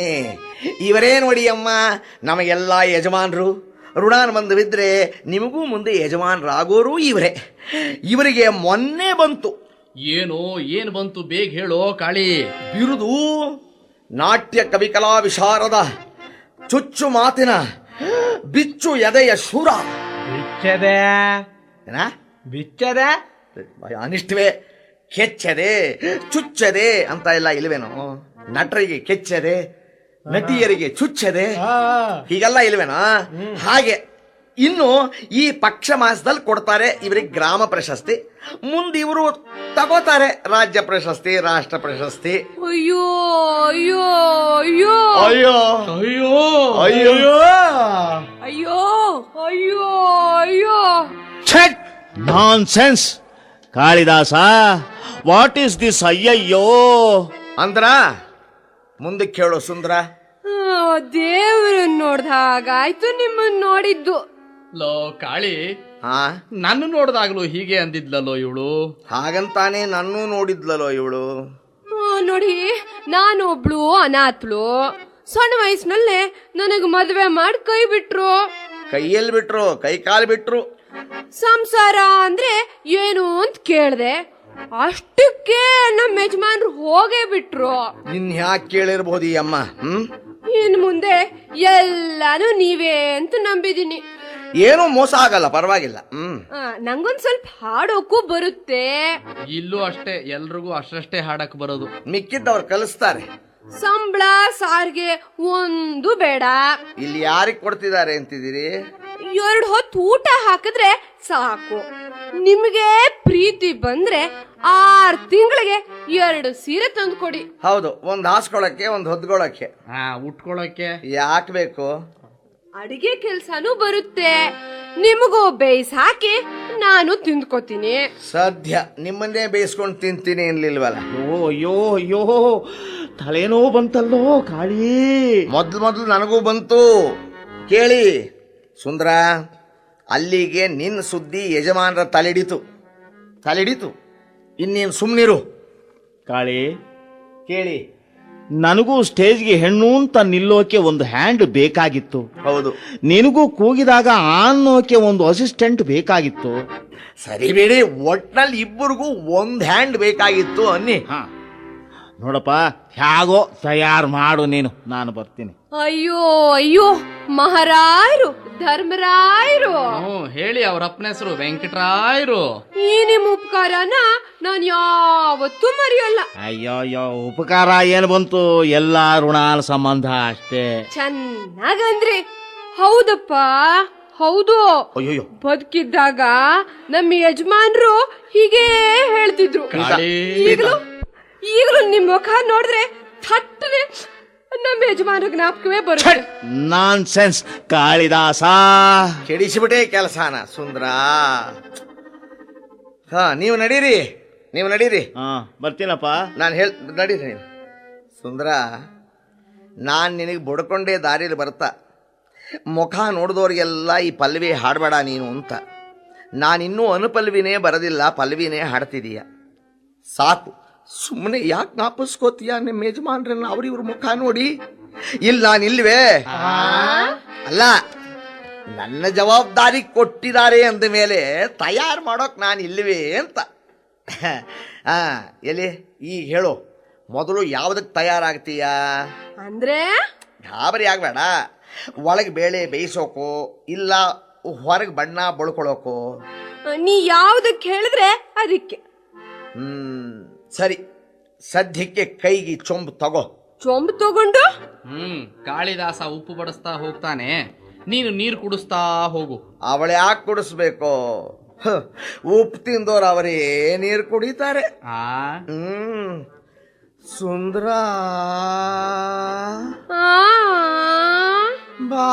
ಇವರೇ ನೋಡಿ ಅಮ್ಮ, ನಮಗೆಲ್ಲ ಯಜಮಾನ್ರು. ಋಣಾನುಬಂಧವಿದ್ರೆ ನಿಮಗೂ ಮುಂದೆ ಯಜಮಾನರಾಗೋರು ಇವರೇ. ಇವರಿಗೆ ಮೊನ್ನೆ ಬಂತು. ಏನು ಬಂತು? ಬೇಗ ಹೇಳೋ ಕಾಳಿ. ಬಿರುದು ನಾಟ್ಯ ಕವಿಕಲಾ ವಿಶಾರದ, ಚುಚ್ಚು ಮಾತಿನ ಬಿಚ್ಚು ಎದೆಯ ಶೂರ. ಬಿಚ್ಚದೆ ಅನಿಷ್ಟವೇ. ಕೆಚ್ಚದೆ, ಚುಚ್ಚದೆ ಅಂತ ಎಲ್ಲ ಇಲ್ವೇನೋ? ನಟರಿಗೆ ಕೆಚ್ಚದೆ, ನಟಿಯರಿಗೆ ಚುಚ್ಚದೆ, ಹೀಗೆಲ್ಲ ಇಲ್ವೇನೋ? ಹಾಗೆ ಇನ್ನು ಈ ಪಕ್ಷ ಮಾಸದಲ್ಲಿ ಕೊಡ್ತಾರೆ ಇವರಿಗೆ ಗ್ರಾಮ ಪ್ರಶಸ್ತಿ. ಮುಂದೆ ಇವರು ತಗೋತಾರೆ ರಾಜ್ಯ ಪ್ರಶಸ್ತಿ, ರಾಷ್ಟ್ರ ಪ್ರಶಸ್ತಿ. ಅಯ್ಯೋ ಅಯ್ಯೋ ಅಯ್ಯೋ ಅಯ್ಯೋ ಅಯ್ಯೋ ಅಯ್ಯೋ ಅಯ್ಯೋ ಅಯ್ಯೋ ಅಯ್ಯೋ. ಛಟ್! Nonsense Kalidasa, what is this ಅಯ್ಯಯ್ಯೋ ಅಂದ್ರ ಮುಂದಕ್ಕೆ ಹೇಳೋ ಸುಂದರ. ದೇವ್ರನ್ನ ನೋಡ್ದ ಹಾಗಾಯ್ತು ನಿಮ್ಮನ್ನ ನೋಡಿದ್ದು. ಲೋ ಕಾಳಿ, ಹಾ, ನನ್ನ ನೋಡ್ದಾಗ್ಲೂ ಹೀಗೆ ಅಂದಿದ್ಲಲ್ಲೋ ಇವಳು. ಹಾಗಂತಾನೆ ನನ್ನೂ ನೋಡಿದ್ಲಲ್ಲೋ ಇವಳು. ನೋಡಿ, ನಾನೊಬ್ಳು ಅನಾಥ್ಳು. ಸಣ್ಣ ವಯಸ್ಸಿನಲ್ಲೇ ನನಗ್ ಮದ್ವೆ ಮಾಡಿ ಕೈ ಬಿಟ್ರು. ಕೈಯಲ್ಲಿ ಬಿಟ್ರು, ಕೈ ಕಾಲು ಬಿಟ್ರು. ಸಂಸಾರ ಅಂದ್ರೆ ಏನು ಅಂತ ಕೇಳ್ದೆ. ಅಷ್ಟಕ್ಕೆ ನಮ್ಮ ಯಜಮಾನ್ರು ಹೋಗೇ ಬಿಟ್ರು. ಇನ್ ಯಾಕೆ ಕೇಳಿರ್ಬೋದು ಈ ಅಮ್ಮ? ಇನ್ ಮುಂದೆ ಎಲ್ಲಾನು ನೀವೇ ಅಂತ ನಂಬಿದೀನಿ. ಏನೂ ಮೋಸ ಆಗಲ್ಲ, ಪರವಾಗಿಲ್ಲ. ನಂಗೊಂದ್ ಸ್ವಲ್ಪ ಹಾಡೋಕು ಬರುತ್ತೆ. ಇಲ್ಲೂ ಅಷ್ಟೇ, ಎಲ್ರಿಗೂ ಅಷ್ಟೇ ಹಾಡಕ್ ಬರೋದು. ಮಿಕ್ಕಿದ್ದವ್ರು ಕಲಿಸ್ತಾರೆ. ಸಂಬಳ ಸಾರಿಗೆ ಒಂದು ಬೇಡ. ಇಲ್ಲಿ ಯಾರಿಗೆ ಕೊಡ್ತಿದ್ದಾರೆ ಅಂತಿದ್ದೀರಿ? 2 ಹೊತ್ತು ಊಟ ಹಾಕಿದ್ರೆ ಸಾಕು. ನಿಮ್ಗೆ ಪ್ರೀತಿ ಬಂದ್ರೆ 6 ತಿಂಗಳಿಗೆ 2 ಸೀರೆ ತಂದು ಕೊಡಿ. ಹೌದು, ಒಂದು ಹಾಸ್ಕೊಳಕ್ಕೆ ಒಂದು ಹೊದ್ಕೊಳಕ್ಕೆ. ಉಟ್ಕೊಳ್ಳೋಕೆ ಯಾಕೆ ಬೇಕು? ಅಡಿಗೆ ಕೆಲ್ಸನೂ ಬರುತ್ತೆ. ನಿಮಗೂ ಬೇಯಿಸ್ ಹಾಕಿ ನಾನು ತಿಂದ್ಕೋತೀನಿ. ಸದ್ಯ ನಿಮ್ಮನ್ನೇ ಬೇಯಿಸ್ಕೊಂಡು ತಿಂತೀನಿ ಅನ್ಲಿಲ್ವಲ್ಲ. ಅಯ್ಯೋ ಅಯ್ಯೋ ತಲೆನೋವು ಬಂತಲ್ಲೋ ಕಾಳಿ. ಮೊದ್ಲು ನನಗೂ ಬಂತು. ಕೇಳಿ ಸುಂದರ, ಅಲ್ಲಿಗೆ ನಿನ್ನ ಸುದ್ದಿ ಯಜಮಾನರ ತಲೆಡಿತು. ಇನ್ನೇನು ಸುಮ್ಮನಿರು. ಕಾಳಿ, ಕೇಳಿ. ನನಗೂ ಸ್ಟೇಜ್ಗೆ ಹೆಣ್ಣು ಅಂತ ನಿಲ್ಲೋಕೆ ಒಂದು ಹ್ಯಾಂಡ್ ಬೇಕಾಗಿತ್ತು. ಹೌದು, ನಿನಗೂ ಕೂಗಿದಾಗ ಅನ್ನೋಕೆ ಒಂದು ಅಸಿಸ್ಟೆಂಟ್ ಬೇಕಾಗಿತ್ತು. ಸರಿ ಬೇಡಿ, ಒಟ್ನಲ್ಲಿ ಇಬ್ಬರಿಗೂ ಒಂದು ಹ್ಯಾಂಡ್ ಬೇಕಾಗಿತ್ತು ಅನ್ನಿ. ಹಾ ನೋಡಪ್ಪ, ಹೇಗೋ ತಯಾರು ಮಾಡು ನೀನು, ನಾನು ಬರ್ತೀನಿ. ಅಯ್ಯೋ ಅಯ್ಯೋ, ಮಹಾರಾಯರು ಧರ್ಮರಾಯರು, ಹೇಳಿ, ಅವ್ರ ಅಪ್ಪನ ಹೆಸರು ವೆಂಕಟರಾಯರು. ಈ ನಿಮ್ ಉಪಕಾರನ ನಾನು ಯಾವತ್ತೂ ಮರೆಯಲ್ಲ. ಅಯ್ಯೋ ಉಪಕಾರ ಏನು ಬಂತು, ಎಲ್ಲ ಋಣಾನ ಸಂಬಂಧ ಅಷ್ಟೇ. ಚೆನ್ನಾಗಂದ್ರಿ. ಹೌದಪ್ಪ, ಹೌದು. ಅಯ್ಯೋ, ಬದುಕಿದ್ದಾಗ ನಮ್ಮ ಯಜಮಾನ್ರು ಹೀಗೇ ಹೇಳ್ತಿದ್ರು. ಈಗಲೂ ನಿಮ್ ಮುಖ ನೋಡಿದ್ರೆ ಥಟ್ಟನೆ ನಮ್ಮ ಯಜಮಾನ ಜ್ಞಾಪಕವೇ ಬರುತ್ತೆ. ನಾನ್ ಸೆನ್ಸ್ ಕಾಳಿದಾಸ. ಕೆಡಿಸಿಬಿಟ್ಟೆ ಕೆಲಸನ ಸುಂದರ. ಹಾ, ನೀವು ನಡೀರಿ. ಹಾ ಬರ್ತೀನಪ್ಪ. ನಾನು ನಡೀರಿ ನೀವು. ಸುಂದರ, ನಾನು ನಿನಗೆ ಬಡ್ಕೊಂಡೇ ದಾರಿಲಿ ಬರ್ತಾ ಮುಖ ನೋಡಿದವ್ರಿಗೆಲ್ಲ ಈ ಪಲ್ಲವಿ ಹಾಡಬೇಡ ನೀನು ಅಂತ. ನಾನಿನ್ನೂ ಅನುಪಲ್ವಿನೇ ಬರೋದಿಲ್ಲ, ಪಲ್ಲವಿನೇ ಹಾಡ್ತಿದೀಯ. ಸಾಕು, ಸುಮ್ಮನೆ ಯಾಕೆ ಜ್ಞಾಪಿಸ್ಕೋತೀಯ ನಿಮ್ಮ ಯಜಮಾನ್ರನ್ನ ಅವ್ರಿವ್ರ ಮುಖ ನೋಡಿ? ನಾನಿಲ್ವೇ? ಅಲ್ಲ, ನನ್ನ ಜವಾಬ್ದಾರಿ ಕೊಟ್ಟಿದ್ದಾರೆ ಅಂದ ಮೇಲೆ ತಯಾರು ಮಾಡೋಕೆ ನಾನು ಇಲ್ವೇ ಅಂತ. ಎಲ್ಲಿ ಈಗ ಹೇಳು, ಮೊದಲು ಯಾವುದಕ್ಕೆ ತಯಾರಾಗ್ತೀಯ? ಅಂದ್ರೆ ಗಾಬರಿ ಆಗಬೇಡ. ಒಳಗೆ ಬೇಳೆ ಬೇಯಿಸೋಕೋ ಇಲ್ಲ ಹೊರಗೆ ಬಣ್ಣ ಬಳ್ಕೊಳ್ಳೋಕೋ? ನೀ ಯಾವ್ದಕ್ಕೆ ಹೇಳಿದ್ರೆ ಅದಕ್ಕೆ. ಸರಿ, ಸದ್ಯಕ್ಕೆ ಕೈಗೆ ಚೊಂಬು ತಗೊಂಡು ಕಾಳಿದಾಸ ಉಪ್ಪು ಬಡಿಸ್ತಾ ಹೋಗ್ತಾನೆ, ನೀನು ನೀರು ಕುಡಿಸ್ತಾ ಹೋಗು. ಅವಳು ಯಾಕೆ ಕುಡಿಸ್ಬೇಕು? ಉಪ್ಪು ತಿಂದೋರು ಅವರೇ ನೀರು ಕುಡಿತಾರೆ. ಸುಂದರ ಬಾ.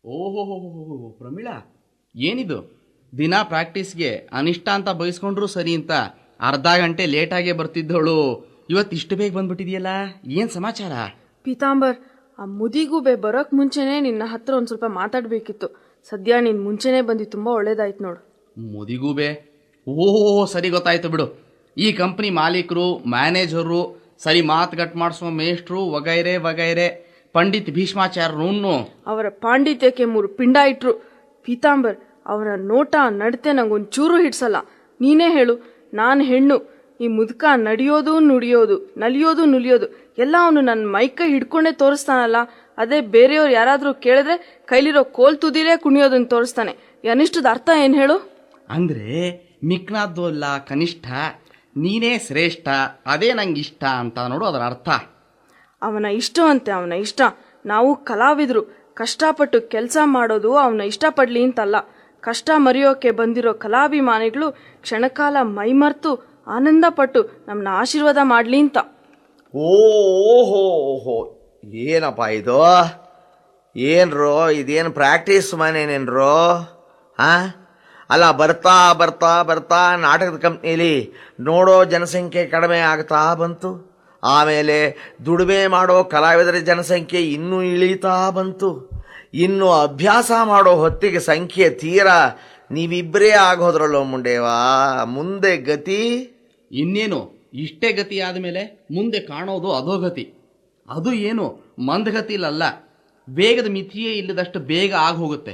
ಓಹೋ, ಪ್ರಮೀಳಾ, ಏನಿದು? ದಿನ ಪ್ರಾಕ್ಟೀಸ್ಗೆ ಅನಿಷ್ಟ ಅಂತ ಬಯಸ್ಕೊಂಡ್ರು ಸರಿ ಅಂತ ಅರ್ಧ ಗಂಟೆ ಲೇಟಾಗೆ ಬರ್ತಿದ್ದವಳು ಇವತ್ತು ಇಷ್ಟು ಬೇಗ ಬಂದ್ಬಿಟ್ಟಿದೆಯಲ್ಲ, ಏನ್ ಸಮಾಚಾರ? ಪೀತಾಂಬರ್, ಆ ಮುದಿಗೂಬೆ ಬರೋಕ್ ಮುಂಚೆನೆ ನಿನ್ನ ಹತ್ರ ಒಂದ್ ಸ್ವಲ್ಪ ಮಾತಾಡ್ಬೇಕಿತ್ತು. ಸದ್ಯ ನೀನ್ ಮುಂಚೆನೆ ಬಂದಿ, ತುಂಬಾ ಒಳ್ಳೇದಾಯ್ತು ನೋಡು. ಮುದಿಗೂಬೆ? ಓಹೋ, ಸರಿ, ಗೊತ್ತಾಯ್ತು ಬಿಡು. ಈ ಕಂಪ್ನಿ ಮಾಲೀಕರು, ಮ್ಯಾನೇಜರು, ಸರಿ ಮಾತುಗಟ್ಟು ಮಾಡಿಸುವ ಮೇಷ್ಟ್ರು ವಗೈರೆ ಪಂಡಿತ್ ಭೀಷ್ಮಾಚಾರ್ಯರು ಅವರ ಪಾಂಡಿತ್ಯಕ್ಕೆ 3 ಪಿಂಡ ಇಟ್ರು. ಪೀತಾಂಬರ್, ಅವರ ನೋಟ ನಡತೆ ನಂಗೊಂಚೂರು ಹಿಡ್ಸಲ್ಲ. ನೀನೇ ಹೇಳು, ನಾನು ಹೆಣ್ಣು, ಈ ಮುದುಕ ನಡೆಯೋದು ನುಡಿಯೋದು, ನಲಿಯೋದು ನುಲಿಯೋದು ಎಲ್ಲ ಅವನು ನನ್ನ ಮೈಕೈ ಹಿಡ್ಕೊಂಡೇ ತೋರಿಸ್ತಾನಲ್ಲ. ಅದೇ ಬೇರೆಯವ್ರು ಯಾರಾದ್ರೂ ಕೇಳಿದ್ರೆ ಕೈಲಿರೋ ಕೋಲ್ ತುದಿಲೇ ಕುಣಿಯೋದನ್ನ ತೋರಿಸ್ತಾನೆ. ಅನಿಷ್ಟದ ಅರ್ಥ ಏನ್ ಹೇಳು? ಅಂದ್ರೆ ಮಿಕ್ನಾದ್ದು ಅಲ್ಲ ಕನಿಷ್ಠ, ನೀನೇ ಶ್ರೇಷ್ಠ, ಅದೇ ನಂಗೆ ಇಷ್ಟ ಅಂತ ನೋಡು ಅದರ ಅರ್ಥ. ಅವನ ಇಷ್ಟ ಅಂತೆ, ಅವನ ಇಷ್ಟ. ನಾವು ಕಲಾವಿದ್ರು, ಕಷ್ಟಪಟ್ಟು ಕೆಲಸ ಮಾಡೋದು ಅವನ ಇಷ್ಟಪಡ್ಲಿ ಅಂತಲ್ಲ. ಕಷ್ಟ ಮರೆಯೋಕೆ ಬಂದಿರೋ ಕಲಾಭಿಮಾನಿಗಳು ಕ್ಷಣಕಾಲ ಮೈಮರ್ತು ಆನಂದ ಪಟ್ಟು ನಮ್ಮನ್ನ ಆಶೀರ್ವಾದ ಮಾಡ್ಲಿ ಅಂತ. ಓಹೋ, ಏನಪ್ಪ ಇದು? ಏನ್ರೋ ಇದೇನು ಪ್ರಾಕ್ಟೀಸ್ ಮನೇನೇನ್ರೋ? ಅಲ್ಲ, ಬರ್ತಾ ನಾಟಕದ ಕಂಪ್ನಿಲಿ ನೋಡೋ ಜನಸಂಖ್ಯೆ ಕಡಿಮೆ ಆಗ್ತಾ ಬಂತು. ಆಮೇಲೆ ದುಡಿಮೆ ಮಾಡೋ ಕಲಾವಿದರ ಜನಸಂಖ್ಯೆ ಇನ್ನೂ ಇಳೀತಾ ಬಂತು. ಇನ್ನು ಅಭ್ಯಾಸ ಮಾಡೋ ಹೊತ್ತಿಗೆ ಸಂಖ್ಯೆ ತೀರಾ ನೀವಿಬ್ಬರೇ ಆಗೋದ್ರಲ್ಲೋ ಮುಂಡೇವಾ. ಮುಂದೆ ಗತಿ ಇನ್ನೇನು? ಇಷ್ಟೇ ಗತಿ ಆದಮೇಲೆ ಮುಂದೆ ಕಾಣೋದು ಅಧೋಗತಿ. ಅದು ಏನು ಮಂದಗತಿಲಲ್ಲ, ವೇಗದ ಮಿತಿಯೇ ಇಲ್ಲದಷ್ಟು ಬೇಗ ಆಗಿ ಹೋಗುತ್ತೆ.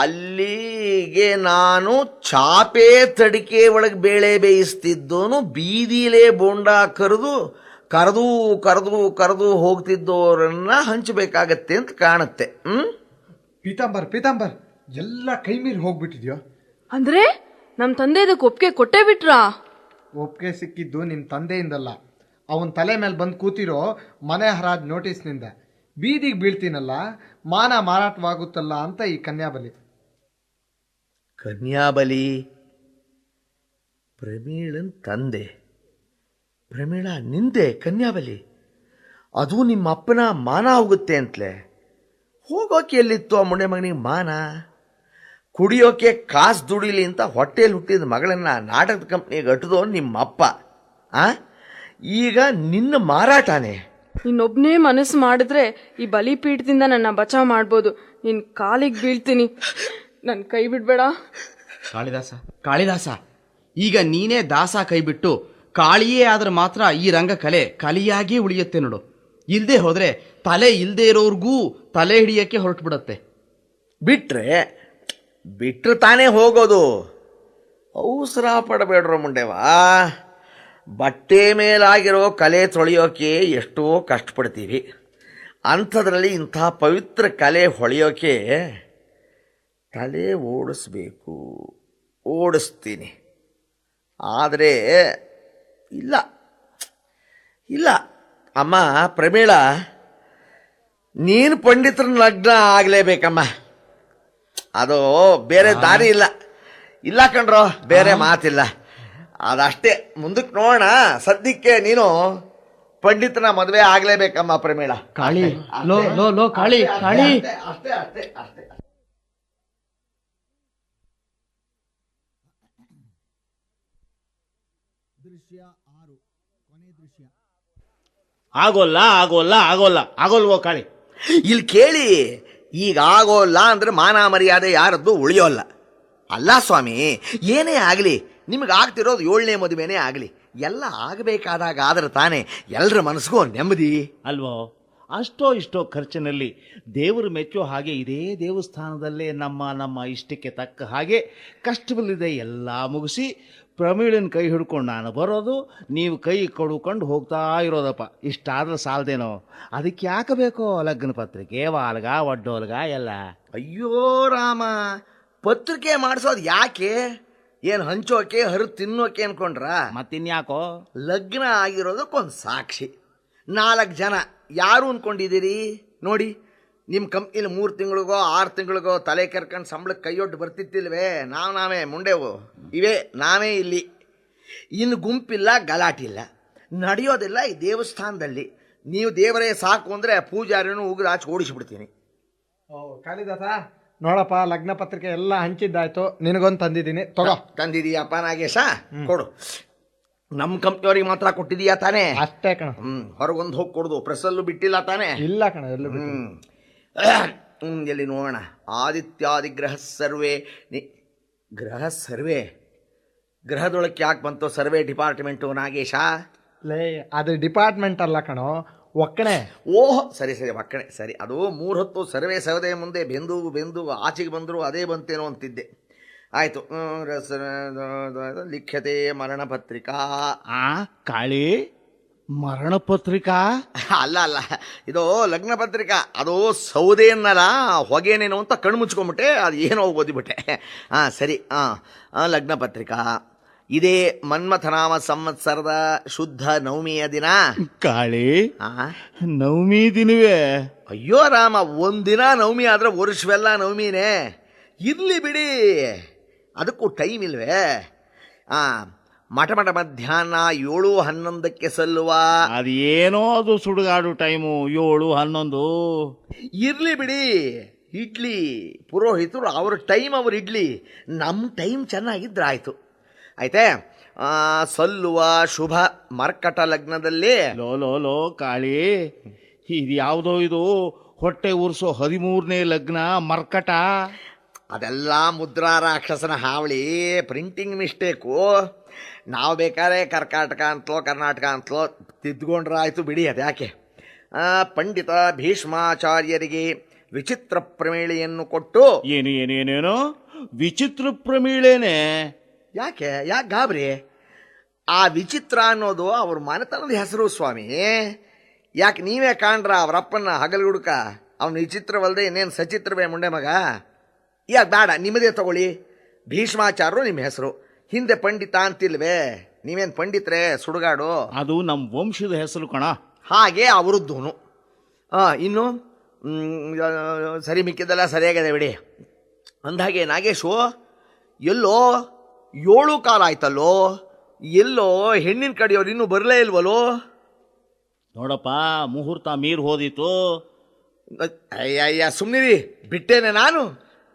ಅಲ್ಲಿಗೆ ನಾನು ಚಾಪೆ ತಡಿಕೆ ಒಳಗೆ ಬೇಳೆ ಬೇಯಿಸ್ತಿದ್ದೋನು ಬೀದಿಲೇ ಬೋಂಡ ಕರೆದು ಹೋಗ್ತಿದ್ದೋರನ್ನ ಹಂಚಬೇಕಾಗತ್ತೆ ಅಂತ ಕಾಣುತ್ತೆ. ಪೀತಾಂಬರ್, ಎಲ್ಲ ಕೈ ಮೀರಿ ಹೋಗ್ಬಿಟ್ಟಿದ್ಯೋ? ಅಂದ್ರೆ ನಮ್ ತಂದೆ ಇದಕ್ಕೆ ಒಪ್ಪಿಗೆ ಕೊಟ್ಟೇ ಬಿಟ್ರಾ? ಒಪ್ಪಿಗೆ ಸಿಕ್ಕಿದ್ದು ನಿನ್ನ ತಂದೆಯಿಂದಲ್ಲ, ಅವನ ತಲೆ ಮೇಲೆ ಬಂದು ಕೂತಿರೋ ಮನೆ ಹರಾಜ್ ನೋಟಿಸ್ನಿಂದ. ಬೀದಿಗೆ ಬೀಳ್ತೀನಲ್ಲ, ಮಾನ ಮಾರಾಟವಾಗುತ್ತಲ್ಲ ಅಂತ ಈ ಕನ್ಯಾಬಲಿ. ಕನ್ಯಾಬಲಿ ಪ್ರಮೀಳನ್ ತಂದೆ, ಪ್ರಮೀಳ ನಿಂದೆ ಕನ್ಯಾಬಲಿ, ಅದು ನಿಮ್ಮ ಅಪ್ಪನ ಮಾನ ಹೋಗುತ್ತೆ ಅಂತಲೇ. ಹೋಗೋಕೆ ಎಲ್ಲಿತ್ತು ಆ ಮುಂಡೆ ಮಗನಿಗೆ ಮಾನ? ಕುಡಿಯೋಕೆ ಕಾಸು ದುಡಿಲಿ ಅಂತ ಹೊಟ್ಟೆಯಲ್ಲಿ ಹುಟ್ಟಿದ ಮಗಳನ್ನ ನಾಟಕದ ಕಂಪ್ನಿಗೆ ಅಟ್ಟದೋ ನಿಮ್ಮಪ್ಪ. ಈಗ ನಿನ್ನ ಮಾರಾಟನೇ. ಇನ್ನೊಬ್ನೇ ಮನಸ್ಸು ಮಾಡಿದ್ರೆ ಈ ಬಲಿಪೀಠದಿಂದ ನನ್ನ ಬಚಾವ್ ಮಾಡ್ಬೋದು. ನಿನ್ ಕಾಲಿಗೆ ಬೀಳ್ತೀನಿ, ನನ್ನ ಕೈ ಬಿಡ್ಬೇಡ. ಕಾಳಿದಾಸ, ಈಗ ನೀನೇ ದಾಸ ಕೈಬಿಟ್ಟು ಕಾಳಿಯೇ ಆದ್ರೆ ಮಾತ್ರ ಈ ರಂಗ ಕಲೆ ಕಲಿಯಾಗಿ ಉಳಿಯುತ್ತೆ ನೋಡು. ಇಲ್ದೇ ಹೋದ್ರೆ ತಲೆ ಇಲ್ದೇ ಇರೋರ್ಗೂ ತಲೆ ಹಿಡಿಯಕ್ಕೆ ಹೊರಟು ಬಿಡತ್ತೆ. ಬಿಟ್ರೆ ತಾನೇ ಹೋಗೋದು. ಅವಸರ ಪಡಬೇಡ್ರೋ ಮುಂಡೆವಾ. ಬಟ್ಟೆ ಮೇಲಾಗಿರೋ ಕಲೆ ತೊಳೆಯೋಕೆ ಎಷ್ಟೋ ಕಷ್ಟಪಡ್ತೀವಿ. ಅಂಥದ್ರಲ್ಲಿ ಇಂಥ ಪವಿತ್ರ ಕಲೆ ಹೊಳೆಯೋಕೆ ತಲೆ ಓಡಿಸ್ಬೇಕು. ಓಡಿಸ್ತೀನಿ. ಆದರೆ ಇಲ್ಲ ಅಮ್ಮ ಪ್ರಮೀಳ, ನೀನು ಪಂಡಿತರ ಲಗ್ನ ಆಗಲೇಬೇಕಮ್ಮ. ಅದು ಬೇರೆ ದಾರಿ ಇಲ್ಲ ಕಣ್ರೋ, ಬೇರೆ ಮಾತಿಲ್ಲ. ಅದಷ್ಟೇ, ಮುಂದಕ್ಕೆ ನೋಡೋಣ. ಸದ್ಯಕ್ಕೆ ನೀನು ಪಂಡಿತನ ಮದುವೆ ಆಗಲೇಬೇಕಮ್ಮ ಪ್ರಮೀಳ. ಕಾಳಿ ಲೋ ಲೋ ಲೋ ಕಾಳಿ ಕಾಳಿ. ಅಷ್ಟೇ. ಆಗೋಲ್ವೋ ಕಾಳಿ? ಇಲ್ಲಿ ಕೇಳಿ, ಈಗ ಆಗೋಲ್ಲ ಅಂದ್ರೆ ಮಾನ ಮರ್ಯಾದೆ ಯಾರದ್ದು ಉಳಿಯೋಲ್ಲ. ಅಲ್ಲ ಸ್ವಾಮಿ, ಏನೇ ಆಗಲಿ ನಿಮಗೆ ಆಗ್ತಿರೋದು 7ನೇ ಮದುವೆನೇ ಆಗಲಿ, ಎಲ್ಲ ಆಗಬೇಕಾದಾಗ ಆದ್ರೆ ತಾನೇ ಎಲ್ಲರ ಮನಸ್ಸಿಗೂ ನೆಮ್ಮದಿ ಅಲ್ವೋ? ಅಷ್ಟೋ ಇಷ್ಟೋ ಖರ್ಚಿನಲ್ಲಿ ದೇವರು ಮೆಚ್ಚೋ ಹಾಗೆ ಇದೇ ದೇವಸ್ಥಾನದಲ್ಲೇ ನಮ್ಮ ಇಷ್ಟಕ್ಕೆ ತಕ್ಕ ಹಾಗೆ ಕಷ್ಟವಿಲ್ಲದೆ ಎಲ್ಲ ಮುಗಿಸಿ ಪ್ರಮೀಳನ ಕೈ ಹಿಡ್ಕೊಂಡು ನಾನು ಬರೋದು, ನೀವು ಕೈ ಕೊಡ್ಕೊಂಡು ಹೋಗ್ತಾ ಇರೋದಪ್ಪ. ಇಷ್ಟಾದ್ರೆ ಸಾಲದೇನೋ? ಅದಕ್ಕೆ ಯಾಕೆ ಬೇಕೋ ಲಗ್ನ ಪತ್ರಿಕೆ, ವಾಲ್ಗ ಒಡ್ಡೋಲ್ಗ ಎಲ್ಲ? ಅಯ್ಯೋ ರಾಮ, ಪತ್ರಿಕೆ ಮಾಡಿಸೋದು ಯಾಕೆ? ಏನು ಹಂಚೋಕೆ ಹರಿದು ತಿನ್ನೋಕೆ ಅನ್ಕೊಂಡ್ರ? ಮತ್ತಿನ್ಯಾಕೋ? ಲಗ್ನ ಆಗಿರೋದಕ್ಕೊಂದು ಸಾಕ್ಷಿ. 4 ಜನ ಯಾರು ಅನ್ಕೊಂಡಿದ್ದೀರಿ ನೋಡಿ. ನಿಮ್ಮ ಕಂಪ್ನಿಲಿ 3 ತಿಂಗಳಿಗೋ 6 ತಿಂಗಳಿಗೋ ತಲೆ ಕೆರ್ಕೊಂಡು ಸಂಬಳಕ್ಕೆ ಕೈಯೊಡ್ಡು ಬರ್ತಿತ್ತಿಲ್ವೇ? ನಾವೇ ಮುಂಡೆವು ಇವೇ, ನಾವೇ ಇಲ್ಲಿ. ಇನ್ನು ಗುಂಪಿಲ್ಲ, ಗಲಾಟಿಲ್ಲ, ನಡೆಯೋದಿಲ್ಲ ಈ ದೇವಸ್ಥಾನದಲ್ಲಿ. ನೀವು ದೇವರೇ ಸಾಕು ಅಂದರೆ ಪೂಜಾರಿನೂ ಉಗಿದು ಆಚೆ ಓಡಿಸ್ಬಿಡ್ತೀನಿ. ಕಾಳಿದಾಸ ನೋಡಪ್ಪ, ಲಗ್ನ ಪತ್ರಿಕೆ ಎಲ್ಲ ಹಂಚಿದ್ದಾಯ್ತು, ನಿನಗೊಂದು ತಂದಿದ್ದೀನಿ, ತಗೋ. ತಂದಿದೀಯಪ್ಪ ನಾಗೇಶ? ಕೊಡು. ನಮ್ಮ ಕಂಪ್ನಿಯವ್ರಿಗೆ ಮಾತ್ರ ಕೊಟ್ಟಿದೀಯಾ ತಾನೇ? ಅಷ್ಟೇ ಕಣ. ಹೊರಗೊಂದು ಹೋಗಿ ಕೊಡುದು, ಪ್ರೆಸ್ಸಲ್ಲೂ ಬಿಟ್ಟಿಲ್ಲ ತಾನೇ? ಇಲ್ಲ ಕಣ, ಎಲ್ಲೂ ಎಲ್ಲಿ ನೋಡೋಣ. ಆದಿತ್ಯಾದಿ ಗ್ರಹ ಸರ್ವೆ ಗ್ರಹದೊಳಕ್ಕೆ ಯಾಕೆ ಬಂತು ಸರ್ವೆ ಡಿಪಾರ್ಟ್ಮೆಂಟು ನಾಗೇಶ? ಅದು ಡಿಪಾರ್ಟ್ಮೆಂಟ್ ಅಲ್ಲ ಕಣೋ, ಒಕ್ಕಣೆ. ಓಹ್ ಸರಿ ಒಕ್ಕಣೆ, ಸರಿ. ಅದು 3 ಹೊತ್ತು ಸರ್ವೆ ಸವದೆ ಮುಂದೆ ಬೆಂದು ಆಚೆಗೆ ಬಂದರು, ಅದೇ ಬಂತೇನೋ ಅಂತಿದ್ದೆ. ಆಯಿತು. ಲಿಖ್ಯತೆ ಮರಣ ಪತ್ರಿಕಾ. ಕಾಳಿ, ಮರಣ ಪತ್ರಿಕಾ? ಅಲ್ಲ, ಇದು ಲಗ್ನ ಪತ್ರಿಕಾ. ಅದು ಸೌದೆ ಅನ್ನಲ್ಲ, ಹೊಗೆನೇನೋ ಅಂತ ಕಣ್ಣು ಮುಚ್ಕೊಂಬಿಟ್ಟೆ, ಅದು ಏನೋ ಓದಿಬಿಟ್ಟೆ. ಸರಿ. ಲಗ್ನ ಪತ್ರಿಕಾ. ಇದೇ ಮನ್ಮಥನಾಮ ಸಂವತ್ಸರದ ಶುದ್ಧ ನವಮಿಯ ದಿನ. ಕಾಳಿ, ನವಮಿ ದಿನವೇ? ಅಯ್ಯೋ ರಾಮ, ಒಂದಿನ ನವಮಿ ಆದ್ರೆ ವರ್ಷವೆಲ್ಲ ನವಮಿನೇ. ಇರ್ಲಿ ಬಿಡಿ, ಅದಕ್ಕೂ ಟೈಮ್ ಇಲ್ವೇ? ಮಠ ಮಧ್ಯಾಹ್ನ 7:11 ಸಲ್ಲುವ. ಅದೇನೋ ಅದು ಸುಡುಗಾಡು ಟೈಮು 7-11. ಇರ್ಲಿ ಬಿಡಿ, ಇಡ್ಲಿ ಪುರೋಹಿತರು ಅವ್ರ ಟೈಮ್ ಅವ್ರ ಇಡ್ಲಿ, ನಮ್ಮ ಟೈಮ್ ಚೆನ್ನಾಗಿದ್ರೆ ಆಯ್ತು. ಆಯ್ತೆ. ಸಲ್ಲುವ ಶುಭ ಮರ್ಕಟ ಲಗ್ನದಲ್ಲಿ. ಲೋ ಕಾಳಿ, ಇದು ಯಾವುದೋ ಇದು ಹೊಟ್ಟೆ ಉರ್ಸೋ 13ನೇ ಲಗ್ನ ಮರ್ಕಟ. ಅದೆಲ್ಲ ಮುದ್ರಾ ರಾಕ್ಷಸನ ಹಾವಳಿ, ಪ್ರಿಂಟಿಂಗ್ ಮಿಸ್ಟೇಕು. ನಾವು ಬೇಕಾದ್ರೆ ಕರ್ನಾಟಕ ಅಂತಲೋ ತಿದ್ದುಕೊಂಡ್ರಾಯ್ತು ಬಿಡಿ. ಅದು ಯಾಕೆ? ಪಂಡಿತ ಭೀಷ್ಮಾಚಾರ್ಯರಿಗೆ ವಿಚಿತ್ರ ಪ್ರಮೀಳೆಯನ್ನು ಕೊಟ್ಟು. ಏನೇನೇನೇನೋ ವಿಚಿತ್ರ ಪ್ರಮೀಳೇನೆ? ಯಾಕೆ ಗಾಬರಿ? ಆ ವಿಚಿತ್ರ ಅನ್ನೋದು ಅವ್ರ ಮನೆತನದ ಹೆಸರು ಸ್ವಾಮಿ. ಯಾಕೆ ನೀವೇ ಕಾಣ್ರ ಅವರಪ್ಪನ ಹಗಲುಗುಡುಕ? ಅವನು ವಿಚಿತ್ರವಲ್ಲದೆ ಇನ್ನೇನು ಸಚಿತ್ರವೇ ಮುಂಡೆ ಮಗ? ಯಾಕೆ ಬೇಡ, ನಿಮ್ಮದೇ ತಗೊಳ್ಳಿ. ಭೀಷ್ಮಾಚಾರ್ಯರು ನಿಮ್ಮ ಹೆಸರು, ಹಿಂದೆ ಪಂಡಿತ ಅಂತಿಲ್ವೇ? ನೀವೇನು ಪಂಡಿತ್ರೆ ಸುಡುಗಾಡು? ಅದು ನಮ್ಮ ವಂಶದ ಹೆಸರು ಕಣ. ಹಾಗೆ ಅವರದ್ದು. ಇನ್ನು ಸರಿ, ಮಿಕ್ಕಿದ್ದೆಲ್ಲ ಸರಿಯಾಗಿದೆ ಬಿಡಿ. ಅಂದಾಗೆ ನಾಗೇಶು, ಎಲ್ಲೋ 7 ಕಾಲ ಆಯ್ತಲ್ಲೋ, ಎಲ್ಲೋ ಹೆಣ್ಣಿನ ಕಡೆಯವ್ರು ಇನ್ನೂ ಬರಲೇ ಇಲ್ವಲ್ಲೋ? ನೋಡಪ್ಪ, ಮುಹೂರ್ತ ಮೀರ್ ಹೋದಿತ್ತು. ಅಯ್ಯ ಸುಮ್ಮನಿರಿ, ಬಿಟ್ಟೇನೆ ನಾನು.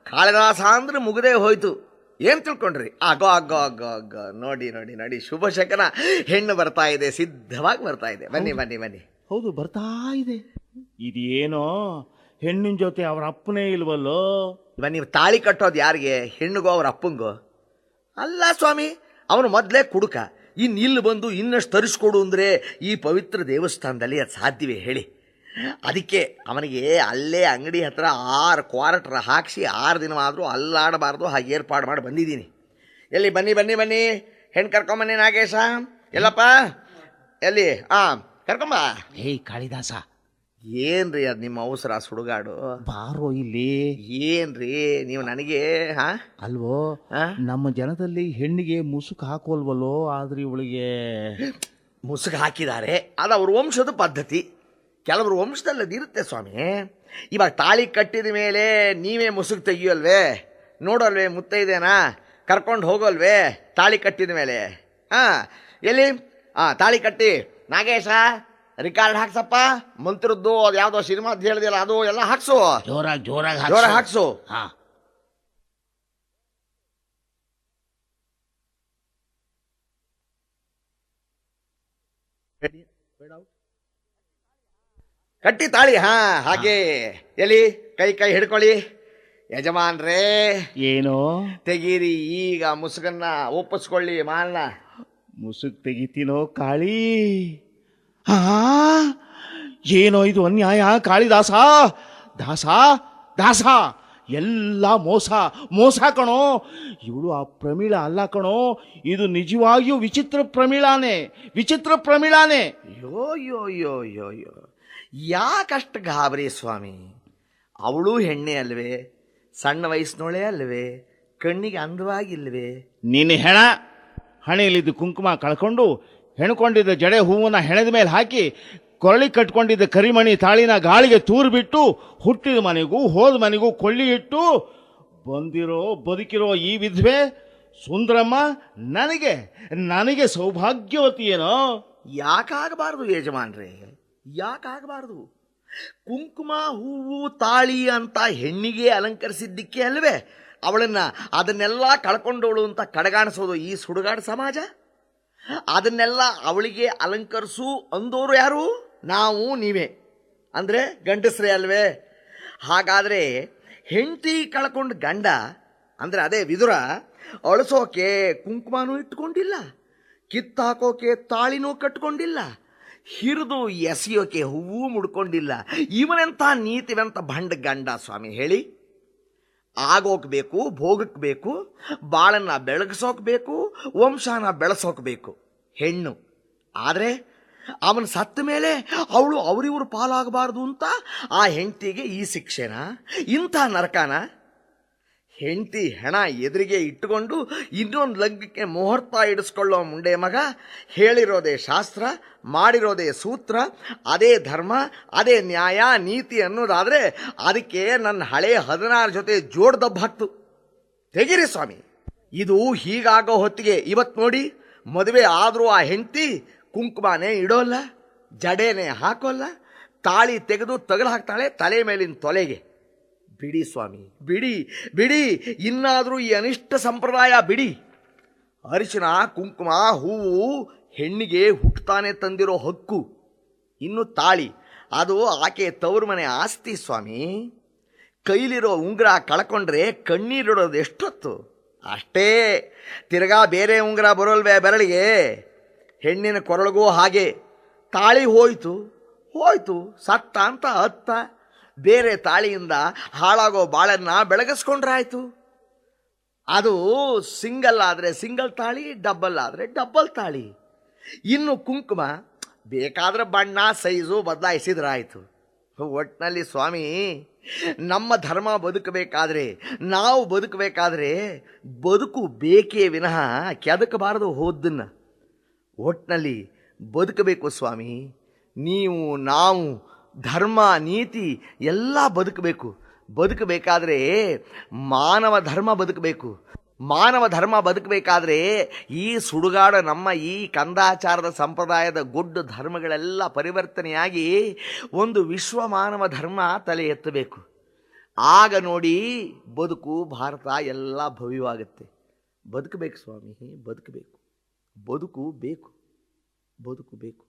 ಕಾಳಿದಾಸ ಅಂದ್ರೆ ಮುಗದೇ ಹೋಯ್ತು. ಏನು ತಿಳ್ಕೊಂಡ್ರಿ? ಆಗೋ ಆಗೋ ಆಗೋ ಆಗೋ, ನೋಡಿ ನೋಡಿ ನೋಡಿ, ಶುಭ ಶಕನ, ಹೆಣ್ಣು ಬರ್ತಾ ಇದೆ, ಸಿದ್ಧವಾಗಿ ಬರ್ತಾ ಇದೆ. ಬನ್ನಿ ಬನ್ನಿ ಬನ್ನಿ. ಹೌದು, ಬರ್ತಾ ಇದೆ. ಇದೇನೋ ಹೆಣ್ಣಿನ ಜೊತೆ ಅವ್ರ ಅಪ್ಪನೇ ಇಲ್ವಲ್ಲೋ? ಬನ್ನಿ, ತಾಳಿ ಕಟ್ಟೋದು ಯಾರಿಗೆ? ಹೆಣ್ಣಿಗೋ ಅವ್ರ ಅಪ್ಪಂಗೋ? ಅಲ್ಲ ಸ್ವಾಮಿ, ಅವನು ಮೊದಲೇ ಕುಡುಕ. ಇಲ್ಲಿ ಬಂದು ಇನ್ನಷ್ಟು ತರಿಸ್ಕೊಡು ಅಂದರೆ ಈ ಪವಿತ್ರ ದೇವಸ್ಥಾನದಲ್ಲಿ ಅದು ಸಾಧ್ಯವೇ ಹೇಳಿ? ಅದಕ್ಕೆ ಅವನಿಗೆ ಅಲ್ಲೇ ಅಂಗಡಿ ಹತ್ರ 6 ಕ್ವಾರ್ಟರ್ ಹಾಕಿಸಿ 6 ದಿನವಾದರೂ ಅಲ್ಲಾಡಬಾರ್ದು ಹಾಗೆ ಏರ್ಪಾಡು ಮಾಡಿ ಬಂದಿದ್ದೀನಿ. ಎಲ್ಲಿ ಬನ್ನಿ ಬನ್ನಿ ಬನ್ನಿ, ಹೆಣ್ಣು ಕರ್ಕೊಂಬನ್ನಿ ನಾಗೇಶ. ಎಲ್ಲಪ್ಪ ಎಲ್ಲಿ? ಕರ್ಕೊಂಬ. ಹೇ ಕಾಳಿದಾಸ, ಏನ್ರಿ ಅದು ನಿಮ್ಮ ಅವಸರ ಸುಡುಗಾಡು? ಬಾರೋ ಇಲ್ಲಿ. ಏನ್ರಿ ನೀವು ನನಗೆ? ಅಲ್ವೋ, ನಮ್ಮ ಜನದಲ್ಲಿ ಹೆಣ್ಣಿಗೆ ಮುಸುಕು ಹಾಕೋಲ್ವಲ್ಲೋ, ಆದ್ರೆ ಇವಳಿಗೆ ಮುಸುಕು ಹಾಕಿದ್ದಾರೆ. ಅದು ಅವ್ರ ವಂಶದ ಪದ್ಧತಿ. ಕೆಲವರು ವಂಶದಲ್ಲಿ ಅದು ಇರುತ್ತೆ ಸ್ವಾಮಿ. ಇವಾಗ ತಾಳಿ ಕಟ್ಟಿದ ಮೇಲೆ ನೀವೇ ಮುಸುಕು ತೆಗಿಯೋಲ್ವೇ? ನೋಡೋಲ್ವೇ ಮುತ್ತೈದೇನಾ ಕರ್ಕೊಂಡು ಹೋಗೋಲ್ವೇ ತಾಳಿ ಕಟ್ಟಿದ ಮೇಲೆ? ಎಲ್ಲಿ? ತಾಳಿ ಕಟ್ಟಿ ನಾಗೇಶ ರಿಕಾರ್ಡ್ ಹಾಕ್ಸಪ್ಪ. ಮಂತ್ರದ್ದು ಅದು ಯಾವುದೋ ಸಿನಿಮಾ ಹೇಳಿದಿಲ್ಲ, ಅದು ಎಲ್ಲ ಹಾಕ್ಸು. ಜೋರಾಗಿ ಜೋರಾಗಿ ಜೋರಾಗಿ ಹಾಕ್ಸು. ಕಟ್ಟಿ ತಾಳಿ. ಹಾಗೆ. ಎಲ್ಲಿ? ಕೈ ಕೈ ಹಿಡ್ಕೊಳ್ಳಿ ಯಜಮಾನ್ರೇ. ಏನೋ ತೆಗೀರಿ ಈಗ ಮುಸುಗನ್ನ, ಒಪ್ಪಿಸ್ಕೊಳ್ಳಿ ಮಾಲ್ನ. ಮುಸುಕ್ ತೆಗಿತೀನೋ ಕಾಳಿ? ಏನೋ ಇದು ಅನ್ಯಾಯ ಕಾಳಿದಾಸ. ದಾಸ ದಾಸ, ಎಲ್ಲ ಮೋಸ ಮೋಸ ಕಣೋ. ಇವಳು ಆ ಪ್ರಮೀಳ ಅಲ್ಲ ಕಣೋ, ಇದು ನಿಜವಾಗಿಯೂ ವಿಚಿತ್ರ ಪ್ರಮೀಳಾನೆ, ವಿಚಿತ್ರ ಪ್ರಮೀಳಾನೆ. ಯೋ ಯೋ ಯೋ ಯೋ ಯೋ, ಯಾಕಷ್ಟು ಗಾಬರಿ ಸ್ವಾಮಿ? ಅವಳು ಹೆಣ್ಣೆ ಅಲ್ವೇ? ಸಣ್ಣ ವಯಸ್ಸಿನೋಳೆ ಅಲ್ವೇ? ಕಣ್ಣಿಗೆ ಅಂದವಾಗಿಲ್ವೇ? ನಿನ್ನ ಹಣೆಯಲ್ಲಿದ್ದ ಕುಂಕುಮ ಕಳ್ಕೊಂಡು ಹೆಣ್ಕೊಂಡಿದ್ದ ಜಡೆ ಹೂವನ್ನ ಹೆಣದ ಮೇಲೆ ಹಾಕಿ ಕೊರಳಿ ಕಟ್ಕೊಂಡಿದ್ದ ಕರಿಮಣಿ ತಾಳಿನ ಗಾಳಿಗೆ ತೂರು ಬಿಟ್ಟು ಹುಟ್ಟಿದ ಮನೆಗೂ ಹೋದ ಮನೆಗೂ ಕೊಳ್ಳಿ ಇಟ್ಟು ಬಂದಿರೋ ಬದುಕಿರೋ ಈ ವಿಧವೆ ಸುಂದರಮ್ಮ ನನಗೆ ನನಗೆ ಸೌಭಾಗ್ಯವತಿ ಏನೋ. ಯಾಕಾಗಬಾರ್ದು ಯಜಮಾನ್ರೆ, ಯಾಕಾಗಬಾರ್ದು? ಕುಂಕುಮ ಹೂವು ತಾಳಿ ಅಂತ ಹೆಣ್ಣಿಗೆ ಅಲಂಕರಿಸಿದ್ದಕ್ಕೆ ಅಲ್ವೇ ಅದನ್ನೆಲ್ಲ ಕಳ್ಕೊಂಡವಳು ಅಂತ ಕಡೆಗಾಣಿಸೋದು ಈ ಸುಡುಗಾಡು ಸಮಾಜ? ಅದನ್ನೆಲ್ಲ ಅವಳಿಗೆ ಅಲಂಕರಿಸು ಅಂದೋರು ಯಾರು? ನಾವು, ನೀವೇ. ಅಂದರೆ ಗಂಡಸ್ರೇ ಅಲ್ವೇ? ಹಾಗಾದರೆ ಹೆಂಡತಿ ಕಳ್ಕೊಂಡು ಗಂಡ ಅಂದರೆ ಅದೇ ವಿದುರ ಅಳಿಸೋಕೆ ಕುಂಕುಮನೂ ಇಟ್ಕೊಂಡಿಲ್ಲ, ಕಿತ್ತಾಕೋಕೆ ತಾಳಿನೂ ಕಟ್ಕೊಂಡಿಲ್ಲ, ಹಿರಿದು ಎಸೆಯೋಕೆ ಹೂವು ಮುಡ್ಕೊಂಡಿಲ್ಲ. ಇವನೆಂಥ ನೀತಿವಂತ ಭಂಡ ಗಂಡ ಸ್ವಾಮಿ ಹೇಳಿ? ಆಗೋಗ್ಬೇಕು, ಭೋಗಕ್ಕೆ ಬಾಳನ್ನ ಬೆಳಗಿಸೋಕ್ಬೇಕು, ವಂಶನ ಬೆಳೆಸೋಕ್ಬೇಕು ಹೆಣ್ಣು. ಆದರೆ ಅವನು ಸತ್ತ ಮೇಲೆ ಅವಳು ಅವರಿವರು ಪಾಲಾಗಬಾರ್ದು ಅಂತ ಆ ಹೆಂಡತಿಗೆ ಈ ಶಿಕ್ಷೆನ, ಇಂಥ ನರಕನ? ಹೆಂಡತಿ ಹೆಣ ಎದುರಿಗೆ ಇಟ್ಟುಕೊಂಡು ಇನ್ನೊಂದು ಲಗ್ಗಕ್ಕೆ ಮುಹೂರ್ತ ಇಡಿಸ್ಕೊಳ್ಳೋ ಮುಂಡೆ ಮಗ ಹೇಳಿರೋದೇ ಶಾಸ್ತ್ರ, ಮಾಡಿರೋದೇ ಸೂತ್ರ, ಅದೇ ಧರ್ಮ, ಅದೇ ನ್ಯಾಯ ನೀತಿ ಅನ್ನೋದಾದರೆ ಅದಕ್ಕೆ ನನ್ನ ಹಳೆ 16 ಜೊತೆ ಜೋಡ್ ದಬ್ಬ ಹಾಕ್ತು. ತೆಗಿರಿ ಸ್ವಾಮಿ. ಇದು ಹೀಗಾಗೋ ಹೊತ್ತಿಗೆ ಇವತ್ತು ನೋಡಿ, ಮದುವೆ ಆದರೂ ಆ ಹೆಂಡತಿ ಕುಂಕುಮನೇ ಇಡೋಲ್ಲ, ಜಡೇನೆ ಹಾಕೋಲ್ಲ, ತಾಳಿ ತೆಗೆದು ತಗಲು ಹಾಕ್ತಾಳೆ ತಲೆ ಮೇಲಿನ ತೊಲೆಗೆ. ಬಿಡಿ ಸ್ವಾಮಿ, ಬಿಡಿ ಬಿಡಿ, ಇನ್ನಾದರೂ ಈ ಅನಿಷ್ಟ ಸಂಪ್ರದಾಯ ಬಿಡಿ. ಅರಿಶಿನ ಕುಂಕುಮ ಹೂವು ಹೆಣ್ಣಿಗೆ ಹುಟ್ಟುತ್ತಾನೆ ತಂದಿರೋ ಹಕ್ಕು. ಇನ್ನು ತಾಳಿ ಅದು ಆಕೆ ತವರು ಮನೆ ಆಸ್ತಿ ಸ್ವಾಮಿ. ಕೈಲಿರೋ ಉಂಗುರ ಕಳ್ಕೊಂಡ್ರೆ ಕಣ್ಣೀರಿಡೋದು ಎಷ್ಟೊತ್ತು? ಅಷ್ಟೇ. ತಿರ್ಗಾ ಬೇರೆ ಉಂಗುರ ಬರೋಲ್ವೇ ಬೆರಳಿಗೆ? ಹೆಣ್ಣಿನ ಕೊರಳಿಗೂ ಹಾಗೆ. ತಾಳಿ ಹೋಯ್ತು ಹೋಯ್ತು, ಸತ್ತ ಅಂತ ಅತ್ತ. ಬೇರೆ ತಾಳಿಯಿಂದ ಹಾಳಾಗೋ ಬಾಳನ್ನ ಬೆಳಗಿಸ್ಕೊಂಡ್ರಾಯ್ತು. ಅದು ಸಿಂಗಲ್ ಆದರೆ ಸಿಂಗಲ್ ತಾಳಿ, ಡಬ್ಬಲ್ ಆದರೆ ಡಬ್ಬಲ್ ತಾಳಿ. ಇನ್ನು ಕುಂಕುಮ ಬೇಕಾದ್ರೆ ಬಣ್ಣ ಸೈಜು ಬದಲಾಯಿಸಿದ್ರಾಯ್ತು. ಒಟ್ಟಿನಲ್ಲಿ ಸ್ವಾಮಿ, ನಮ್ಮ ಧರ್ಮ ಬದುಕಬೇಕಾದ್ರೆ, ನಾವು ಬದುಕಬೇಕಾದ್ರೆ ಬದುಕು ಬೇಕೇ ವಿನಃ ಕೆದಕಬಾರದು ಹೋದನ್ನ. ಒಟ್ಟಿನಲ್ಲಿ ಬದುಕಬೇಕು ಸ್ವಾಮಿ. ನೀವು ನಾವು ಧರ್ಮ ನೀತಿ ಎಲ್ಲ ಬದುಕಬೇಕು. ಬದುಕಬೇಕಾದ್ರೆ ಮಾನವ ಧರ್ಮ ಬದುಕಬೇಕು. ಮಾನವ ಧರ್ಮ ಬದುಕಬೇಕಾದ್ರೆ ಈ ಸುಡುಗಾಡ ನಮ್ಮ ಈ ಕಂದಾಚಾರದ ಸಂಪ್ರದಾಯದ ಗುಡ್ಡ ಧರ್ಮಗಳೆಲ್ಲ ಪರಿವರ್ತನೆಯಾಗಿ ಒಂದು ವಿಶ್ವ ಮಾನವ ಧರ್ಮ ತಲೆ ಎತ್ತಬೇಕು. ಆಗ ನೋಡಿ ಬದುಕು ಭಾರತ ಎಲ್ಲ ಭವ್ಯವಾಗುತ್ತೆ. ಬದುಕಬೇಕು ಸ್ವಾಮಿ, ಬದುಕಬೇಕು. ಬದುಕು ಬೇಕು, ಬದುಕು ಬೇಕು.